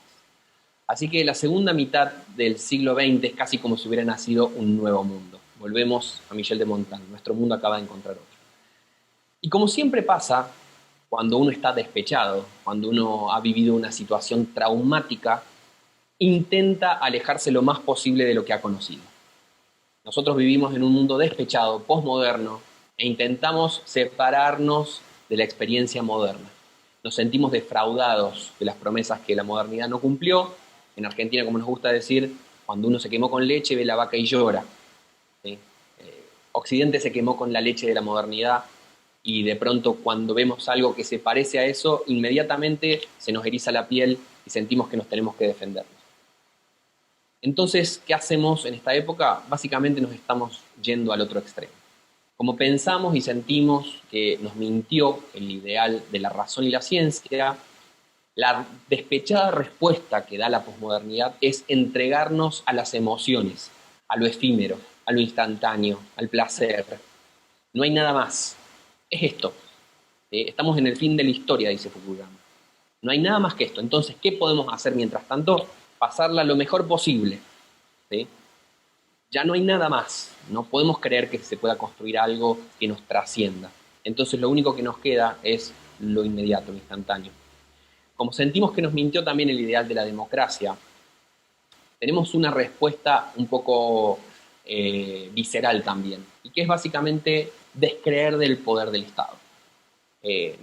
Así que la segunda mitad del siglo XX es casi como si hubiera nacido un nuevo mundo. Volvemos a Michel de Montaigne, nuestro mundo acaba de encontrar otro. Y como siempre pasa, cuando uno está despechado, cuando uno ha vivido una situación traumática, intenta alejarse lo más posible de lo que ha conocido. Nosotros vivimos en un mundo despechado, posmoderno, e intentamos separarnos de la experiencia moderna. Nos sentimos defraudados de las promesas que la modernidad no cumplió. En Argentina, como nos gusta decir, cuando uno se quemó con leche, ve la vaca y llora. ¿Sí? Occidente se quemó con la leche de la modernidad y de pronto cuando vemos algo que se parece a eso, inmediatamente se nos eriza la piel y sentimos que nos tenemos que defendernos. Entonces, ¿qué hacemos en esta época? Básicamente nos estamos yendo al otro extremo. Como pensamos y sentimos que nos mintió el ideal de la razón y la ciencia, la despechada respuesta que da la posmodernidad es entregarnos a las emociones, a lo efímero, a lo instantáneo, al placer. No hay nada más. Es esto. Estamos en el fin de la historia, dice Fukuyama. No hay nada más que esto. Entonces, ¿qué podemos hacer mientras tanto? Pasarla lo mejor posible. ¿Sí? Ya no hay nada más. No podemos creer que se pueda construir algo que nos trascienda. Entonces lo único que nos queda es lo inmediato, lo instantáneo. Como sentimos que nos mintió también el ideal de la democracia, tenemos una respuesta un poco visceral también, y que es básicamente descreer del poder del Estado.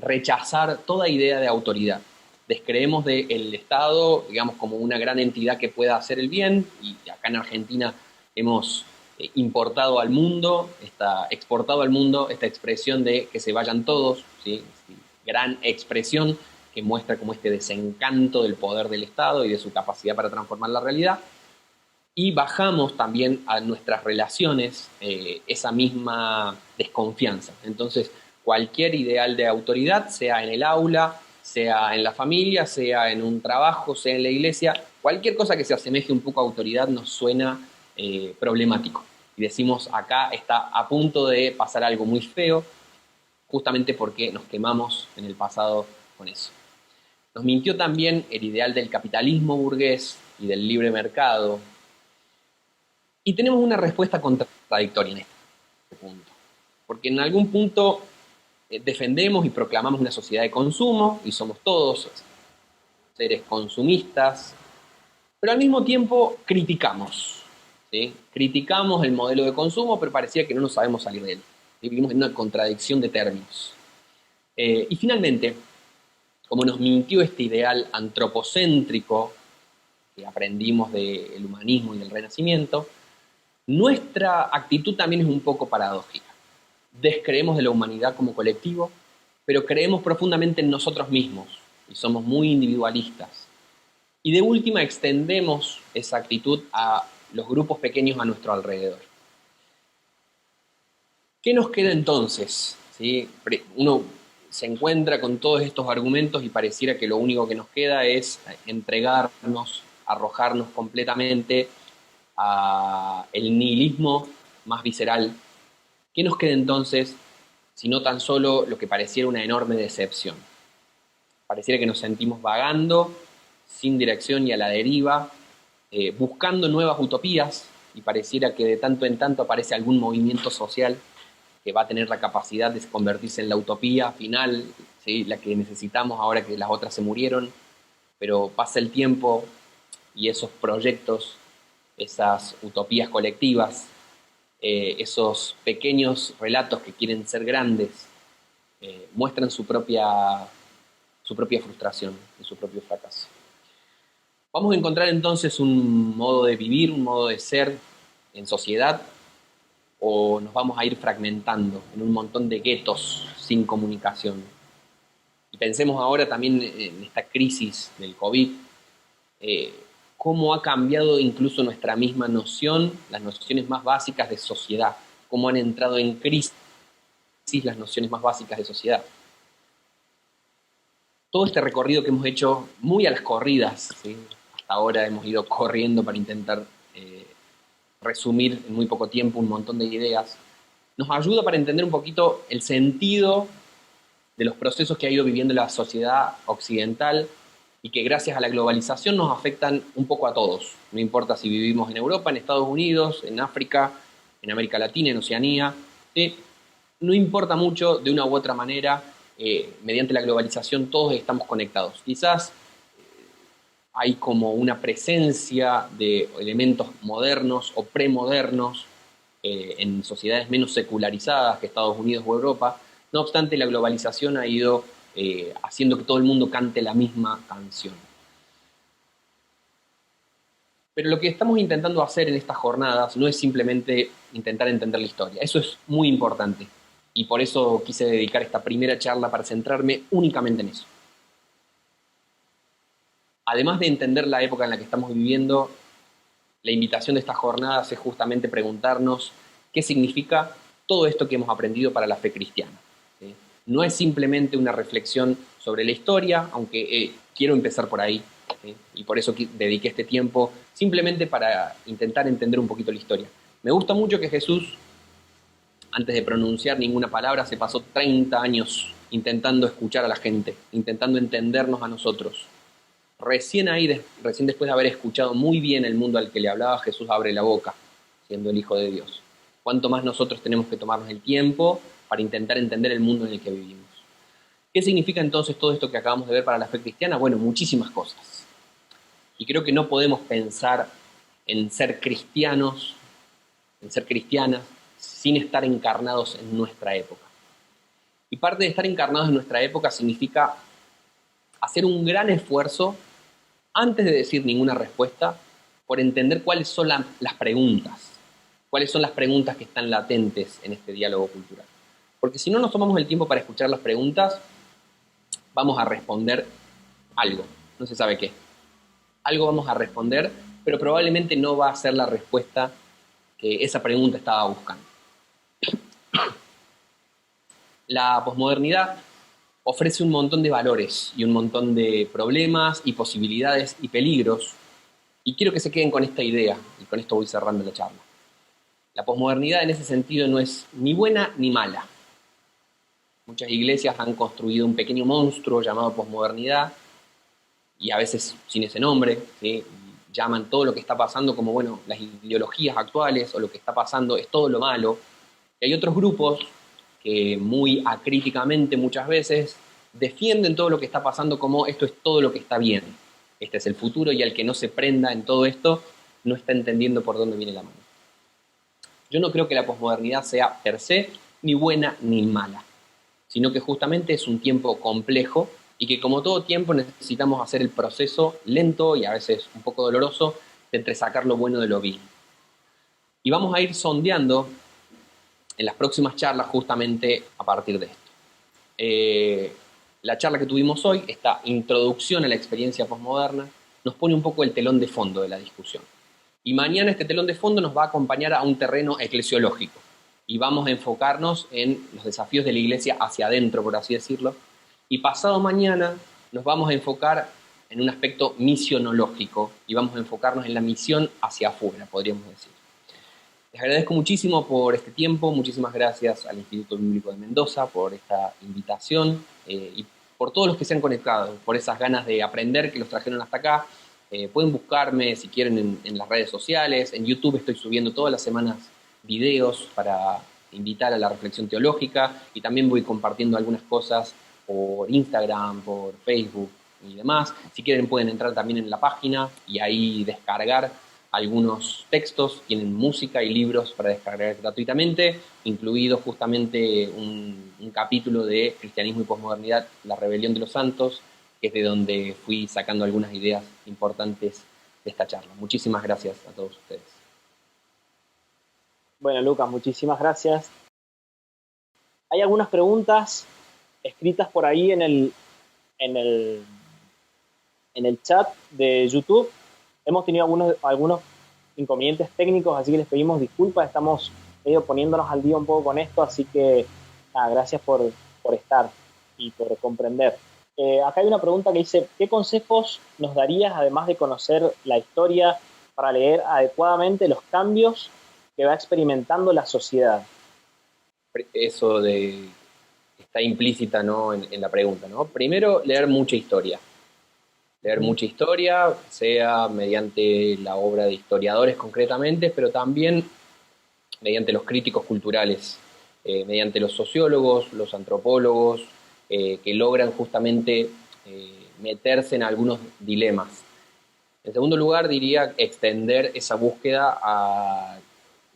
Rechazar toda idea de autoridad. Descreemos del Estado, digamos, como una gran entidad que pueda hacer el bien, y acá en Argentina hemos exportado al mundo esta expresión de que se vayan todos, ¿sí? Gran expresión que muestra como este desencanto del poder del Estado y de su capacidad para transformar la realidad. Y bajamos también a nuestras relaciones esa misma desconfianza. Entonces, cualquier ideal de autoridad, sea en el aula, sea en la familia, sea en un trabajo, sea en la iglesia, cualquier cosa que se asemeje un poco a autoridad nos suena problemático. Y decimos, acá está a punto de pasar algo muy feo, justamente porque nos quemamos en el pasado con eso. Nos mintió también el ideal del capitalismo burgués y del libre mercado. Y tenemos una respuesta contradictoria en este punto. Porque en algún punto defendemos y proclamamos una sociedad de consumo y somos todos seres consumistas, Pero al mismo tiempo criticamos, ¿sí? Criticamos el modelo de consumo, pero parecía que no nos sabemos salir de él. Vivimos en una contradicción de términos. Y finalmente, como nos mintió este ideal antropocéntrico que aprendimos del humanismo y del Renacimiento, nuestra actitud también es un poco paradójica. Descreemos de la humanidad como colectivo, pero creemos profundamente en nosotros mismos y somos muy individualistas. Y de última extendemos esa actitud a los grupos pequeños a nuestro alrededor. ¿Qué nos queda entonces? ¿Sí? Uno se encuentra con todos estos argumentos y pareciera que lo único que nos queda es entregarnos, arrojarnos completamente a el nihilismo más visceral. ¿Qué nos queda entonces si no tan solo lo que pareciera una enorme decepción? Pareciera que nos sentimos vagando, sin dirección y a la deriva, buscando nuevas utopías, y pareciera que de tanto en tanto aparece algún movimiento social que va a tener la capacidad de convertirse en la utopía final, ¿sí? La que necesitamos ahora que las otras se murieron, pero pasa el tiempo y esos proyectos, esas utopías colectivas, esos pequeños relatos que quieren ser grandes, muestran su propia frustración y su propio fracaso. Vamos a encontrar entonces un modo de vivir, un modo de ser en sociedad, o nos vamos a ir fragmentando en un montón de guetos sin comunicación. Y pensemos ahora también en esta crisis del COVID, cómo ha cambiado incluso nuestra misma noción, las nociones más básicas de sociedad, cómo han entrado en crisis las nociones más básicas de sociedad. Todo este recorrido que hemos hecho muy a las corridas, ¿sí? Hasta ahora hemos ido corriendo para intentar resumir en muy poco tiempo un montón de ideas, nos ayuda para entender un poquito el sentido de los procesos que ha ido viviendo la sociedad occidental y que gracias a la globalización nos afectan un poco a todos. No importa si vivimos en Europa, en Estados Unidos, en África, en América Latina, en Oceanía. No importa mucho, de una u otra manera, mediante la globalización todos estamos conectados. Quizás hay como una presencia de elementos modernos o premodernos en sociedades menos secularizadas que Estados Unidos o Europa. No obstante, la globalización ha ido haciendo que todo el mundo cante la misma canción. Pero lo que estamos intentando hacer en estas jornadas no es simplemente intentar entender la historia. Eso es muy importante. Y por eso quise dedicar esta primera charla para centrarme únicamente en eso. Además de entender la época en la que estamos viviendo, la invitación de estas jornadas es justamente preguntarnos qué significa todo esto que hemos aprendido para la fe cristiana. ¿Sí? No es simplemente una reflexión sobre la historia, aunque quiero empezar por ahí, ¿sí? Y por eso dediqué este tiempo simplemente para intentar entender un poquito la historia. Me gusta mucho que Jesús, antes de pronunciar ninguna palabra, se pasó 30 años intentando escuchar a la gente, intentando entendernos a nosotros. Recién después de haber escuchado muy bien el mundo al que le hablaba, Jesús abre la boca, siendo el Hijo de Dios. ¿Cuánto más nosotros tenemos que tomarnos el tiempo para intentar entender el mundo en el que vivimos? ¿Qué significa entonces todo esto que acabamos de ver para la fe cristiana? Bueno, muchísimas cosas. Y creo que no podemos pensar en ser cristianos, en ser cristianas, sin estar encarnados en nuestra época. Y parte de estar encarnados en nuestra época significa hacer un gran esfuerzo antes de decir ninguna respuesta, por entender cuáles son las preguntas, cuáles son las preguntas que están latentes en este diálogo cultural. Porque si no nos tomamos el tiempo para escuchar las preguntas, vamos a responder algo, no se sabe qué. Algo vamos a responder, pero probablemente no va a ser la respuesta que esa pregunta estaba buscando. La posmodernidad ofrece un montón de valores y un montón de problemas y posibilidades y peligros, y quiero que se queden con esta idea, y con esto voy cerrando la charla. La posmodernidad en ese sentido no es ni buena ni mala. Muchas iglesias han construido un pequeño monstruo llamado posmodernidad, y a veces sin ese nombre, ¿sí? Llaman todo lo que está pasando como, bueno, las ideologías actuales, o lo que está pasando es todo lo malo. Y hay otros grupos que muy acríticamente muchas veces defienden todo lo que está pasando como esto es todo lo que está bien. este es el futuro, y al que no se prenda en todo esto, no está entendiendo por dónde viene la mano. Yo no creo que la posmodernidad sea per se ni buena ni mala, sino que justamente es un tiempo complejo y que como todo tiempo necesitamos hacer el proceso lento y a veces un poco doloroso de entre sacar lo bueno de lo vil. Y vamos a ir sondeando en las próximas charlas justamente a partir de esto. La charla que tuvimos hoy, esta introducción a la experiencia posmoderna, nos pone un poco el telón de fondo de la discusión. Y mañana este telón de fondo nos va a acompañar a un terreno eclesiológico y vamos a enfocarnos en los desafíos de la iglesia hacia adentro, por así decirlo. Y pasado mañana nos vamos a enfocar en un aspecto misionológico y vamos a enfocarnos en la misión hacia afuera, podríamos decir. Les agradezco muchísimo por este tiempo, muchísimas gracias al Instituto Bíblico de Mendoza por esta invitación y por todos los que se han conectado, por esas ganas de aprender que los trajeron hasta acá. Pueden buscarme si quieren en las redes sociales, en YouTube estoy subiendo todas las semanas videos para invitar a la reflexión teológica y también voy compartiendo algunas cosas por Instagram, por Facebook y demás. Si quieren pueden entrar también en la página y ahí descargar algunos textos, tienen música y libros para descargar gratuitamente, incluido justamente un capítulo de Cristianismo y Posmodernidad, La Rebelión de los Santos, que es de donde fui sacando algunas ideas importantes de esta charla. Muchísimas gracias a todos ustedes. Bueno, Lucas, muchísimas gracias. Hay algunas preguntas escritas por ahí en el chat de YouTube. Hemos tenido algunos inconvenientes técnicos, así que les pedimos disculpas. Estamos medio poniéndonos al día un poco con esto, así que nada, gracias por estar y por comprender. Acá hay una pregunta que dice, ¿qué consejos nos darías, además de conocer la historia, para leer adecuadamente los cambios que va experimentando la sociedad? Eso está implícita, ¿no? en la pregunta, ¿no? Primero, leer mucha historia. Leer mucha historia, sea mediante la obra de historiadores concretamente, pero también mediante los críticos culturales, mediante los sociólogos, los antropólogos, que logran justamente meterse en algunos dilemas. En segundo lugar, diría extender esa búsqueda a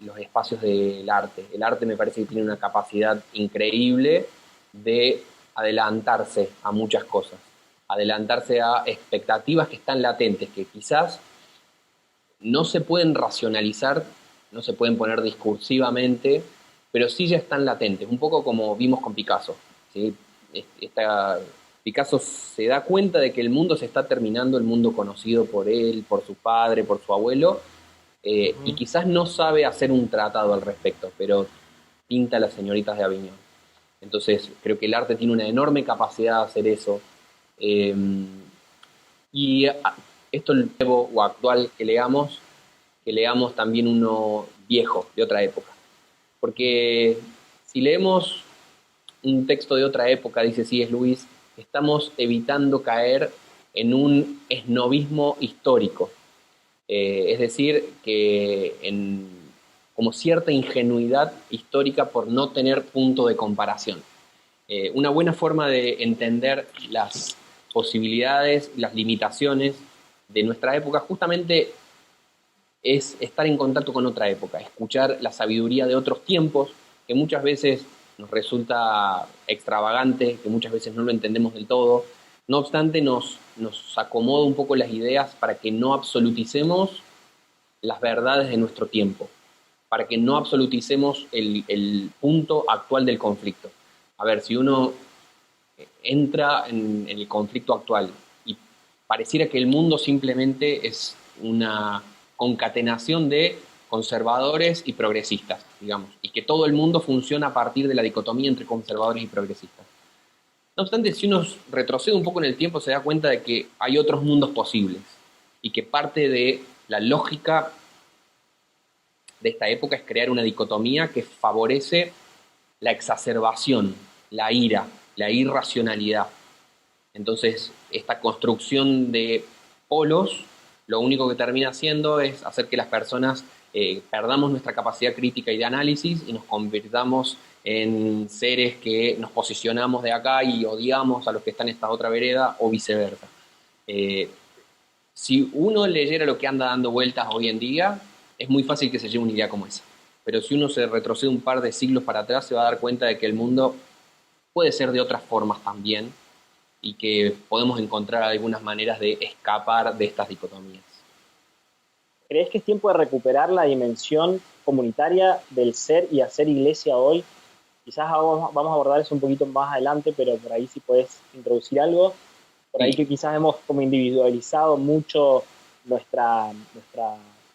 los espacios del arte. El arte me parece que tiene una capacidad increíble de adelantarse a muchas cosas, adelantarse a expectativas que están latentes, que quizás no se pueden racionalizar, no se pueden poner discursivamente, pero sí ya están latentes, un poco como vimos con Picasso, ¿sí? Picasso se da cuenta de que el mundo se está terminando, el mundo conocido por él, por su padre, por su abuelo, y quizás no sabe hacer un tratado al respecto, pero pinta a las señoritas de Aviñón. Entonces creo que el arte tiene una enorme capacidad de hacer eso, y esto nuevo o actual que leamos también uno viejo, de otra época. Porque si leemos un texto de otra época, dice C.S. Lewis, estamos evitando caer en un esnovismo histórico. Es decir, que como cierta ingenuidad histórica por no tener punto de comparación. Una buena forma de entender las posibilidades, las limitaciones de nuestra época justamente es estar en contacto con otra época, escuchar la sabiduría de otros tiempos, que muchas veces nos resulta extravagante, que muchas veces no lo entendemos del todo. No obstante, nos acomoda un poco las ideas para que no absoluticemos las verdades de nuestro tiempo, para que no absoluticemos el punto actual del conflicto. A ver, si uno entra en el conflicto actual y pareciera que el mundo simplemente es una concatenación de conservadores y progresistas, digamos, y que todo el mundo funciona a partir de la dicotomía entre conservadores y progresistas. No obstante, si uno retrocede un poco en el tiempo, se da cuenta de que hay otros mundos posibles y que parte de la lógica de esta época es crear una dicotomía que favorece la exacerbación, la ira, la irracionalidad. Entonces, esta construcción de polos, lo único que termina haciendo es hacer que las personas perdamos nuestra capacidad crítica y de análisis y nos convirtamos en seres que nos posicionamos de acá y odiamos a los que están en esta otra vereda o viceversa. Si uno leyera lo que anda dando vueltas hoy en día, es muy fácil que se lleve una idea como esa. Pero si uno se retrocede un par de siglos para atrás, se va a dar cuenta de que el mundo puede ser de otras formas también y que podemos encontrar algunas maneras de escapar de estas dicotomías. ¿Crees que es tiempo de recuperar la dimensión comunitaria del ser y hacer iglesia hoy? Quizás vamos a abordar eso un poquito más adelante, pero por ahí si puedes introducir algo. Por ahí que quizás hemos como individualizado mucho nuestra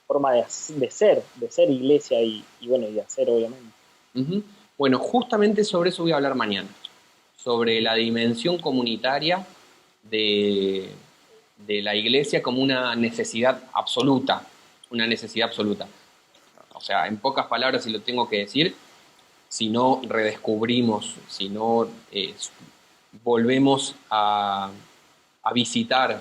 forma de ser iglesia y bueno, y de hacer obviamente. Uh-huh. Bueno, justamente sobre eso voy a hablar mañana, sobre la dimensión comunitaria de la iglesia como una necesidad absoluta, O sea, en pocas palabras, si lo tengo que decir, si no redescubrimos, si no volvemos a visitar,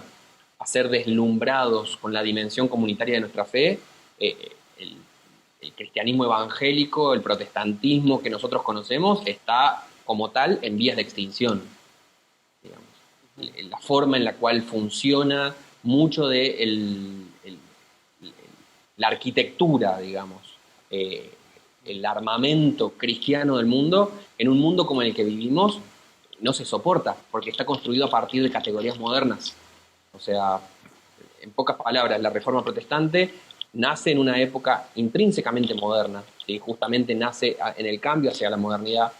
a ser deslumbrados con la dimensión comunitaria de nuestra fe, el cristianismo evangélico, el protestantismo que nosotros conocemos, está como tal en vías de extinción. Digamos. La forma en la cual funciona mucho de la arquitectura, digamos, el armamento cristiano del mundo, en un mundo como el que vivimos, no se soporta, porque está construido a partir de categorías modernas. O sea, en pocas palabras, la Reforma Protestante nace en una época intrínsecamente moderna, ¿sí? Justamente nace en el cambio hacia la modernidad,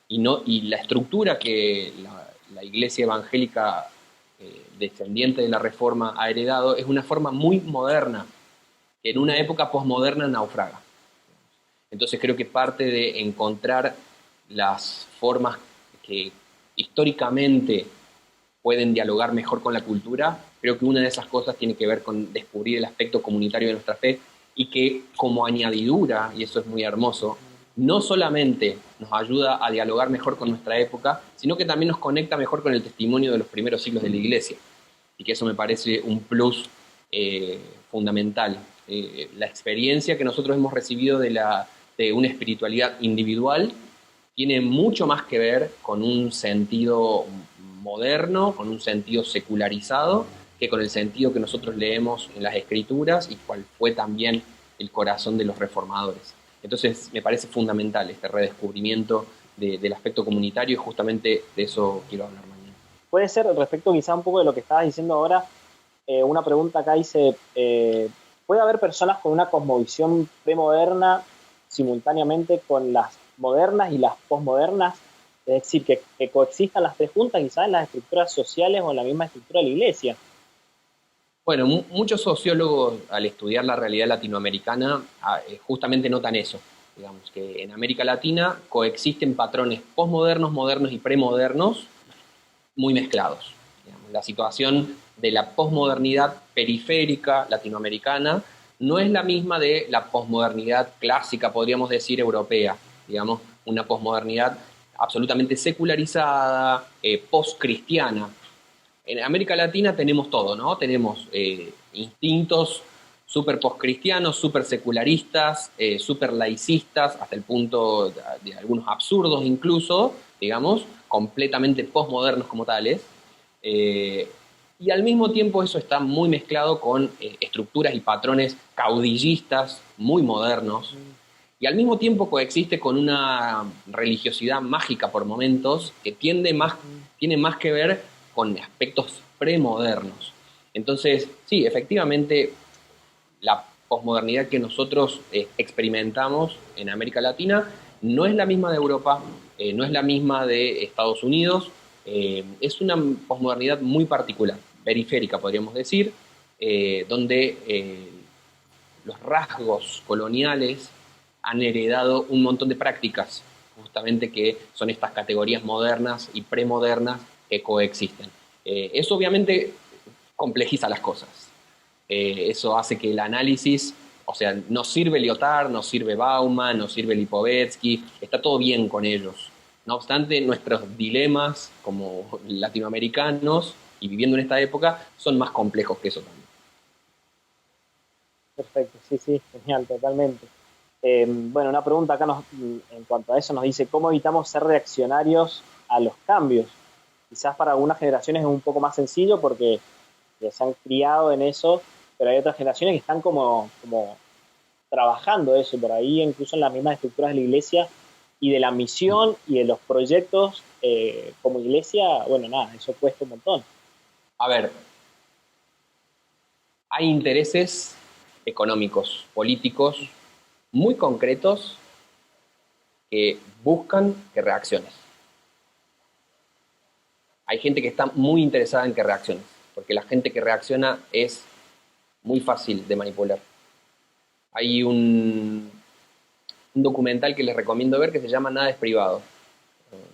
y la estructura que la Iglesia evangélica descendiente de la Reforma ha heredado es una forma muy moderna, que en una época posmoderna naufraga. Entonces creo que parte de encontrar las formas que históricamente pueden dialogar mejor con la cultura, creo que una de esas cosas tiene que ver con descubrir el aspecto comunitario de nuestra fe y que como añadidura, y eso es muy hermoso, no solamente nos ayuda a dialogar mejor con nuestra época, sino que también nos conecta mejor con el testimonio de los primeros siglos de la Iglesia. Y que eso me parece un plus fundamental. La experiencia que nosotros hemos recibido de una espiritualidad individual tiene mucho más que ver con un sentido moderno, con un sentido secularizado, que con el sentido que nosotros leemos en las Escrituras y cuál fue también el corazón de los reformadores. Entonces me parece fundamental este redescubrimiento del aspecto comunitario y justamente de eso quiero hablar mañana. Puede ser, respecto quizá un poco de lo que estabas diciendo ahora, una pregunta acá dice, ¿puede haber personas con una cosmovisión premoderna simultáneamente con las modernas y las posmodernas? Es decir, que coexistan las tres juntas, quizás en las estructuras sociales o en la misma estructura de la iglesia. Bueno, muchos sociólogos al estudiar la realidad latinoamericana justamente notan eso, digamos, que en América Latina coexisten patrones posmodernos, modernos y premodernos muy mezclados. Digamos, la situación de la posmodernidad periférica latinoamericana no es la misma de la posmodernidad clásica, podríamos decir, europea, digamos, una posmodernidad absolutamente secularizada, post-cristiana. En América Latina tenemos todo, ¿no? Tenemos instintos súper post-cristianos, súper secularistas, súper laicistas, hasta el punto de algunos absurdos incluso, digamos, completamente postmodernos como tales. Y al mismo tiempo eso está muy mezclado con estructuras y patrones caudillistas muy modernos. Y al mismo tiempo coexiste con una religiosidad mágica por momentos que tiene más que ver con aspectos premodernos. Entonces, sí, efectivamente, la posmodernidad que nosotros experimentamos en América Latina no es la misma de Europa, no es la misma de Estados Unidos, es una posmodernidad muy particular, periférica podríamos decir, donde los rasgos coloniales han heredado un montón de prácticas, justamente que son estas categorías modernas y premodernas que coexisten. Eso obviamente complejiza las cosas. Eso hace que el análisis, o sea, nos sirve Lyotard, nos sirve Bauman, nos sirve Lipovetsky, está todo bien con ellos. No obstante, nuestros dilemas como latinoamericanos y viviendo en esta época son más complejos que eso también. Perfecto, sí, genial, totalmente. Bueno, una pregunta acá en cuanto a eso nos dice, ¿cómo evitamos ser reaccionarios a los cambios? Quizás para algunas generaciones es un poco más sencillo porque que se han criado en eso, pero hay otras generaciones que están como trabajando eso por ahí, incluso en las mismas estructuras de la iglesia y de la misión y de los proyectos como iglesia. Bueno, nada, eso cuesta un montón. A ver, hay intereses económicos, políticos, muy concretos que buscan que reacciones. Hay gente que está muy interesada en que reacciones, porque la gente que reacciona es muy fácil de manipular. Hay un documental que les recomiendo ver que se llama Nada es privado.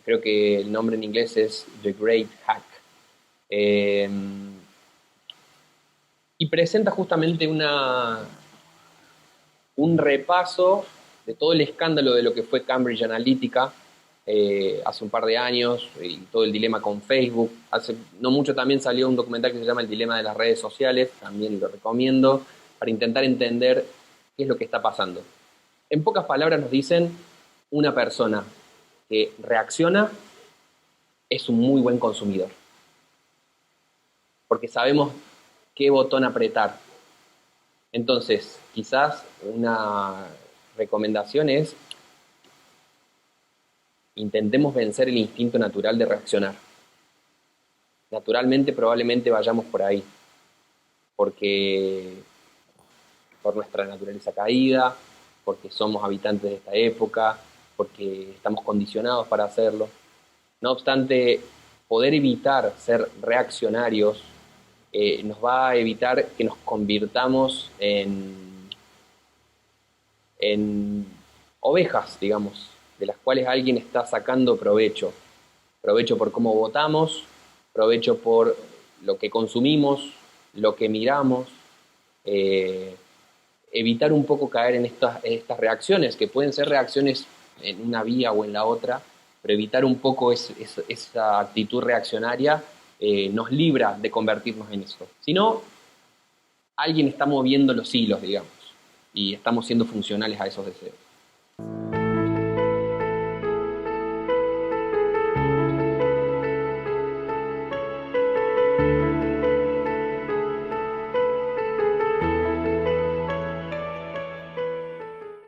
Creo que el nombre en inglés es The Great Hack. Y presenta justamente un repaso de todo el escándalo de lo que fue Cambridge Analytica hace un par de años, y todo el dilema con Facebook. Hace no mucho también salió un documental que se llama El dilema de las redes sociales, también lo recomiendo, para intentar entender qué es lo que está pasando. En pocas palabras nos dicen, una persona que reacciona es un muy buen consumidor, porque sabemos qué botón apretar. Entonces, quizás una recomendación es intentemos vencer el instinto natural de reaccionar. Naturalmente, probablemente vayamos por ahí, porque por nuestra naturaleza caída, porque somos habitantes de esta época, porque estamos condicionados para hacerlo. No obstante, poder evitar ser reaccionarios nos va a evitar que nos convirtamos en ovejas, digamos, de las cuales alguien está sacando provecho. Provecho por cómo votamos, provecho por lo que consumimos, lo que miramos. Evitar un poco caer en estas reacciones, que pueden ser reacciones en una vía o en la otra, pero evitar un poco esa actitud reaccionaria nos libra de convertirnos en eso. Si no, alguien está moviendo los hilos, digamos, y estamos siendo funcionales a esos deseos.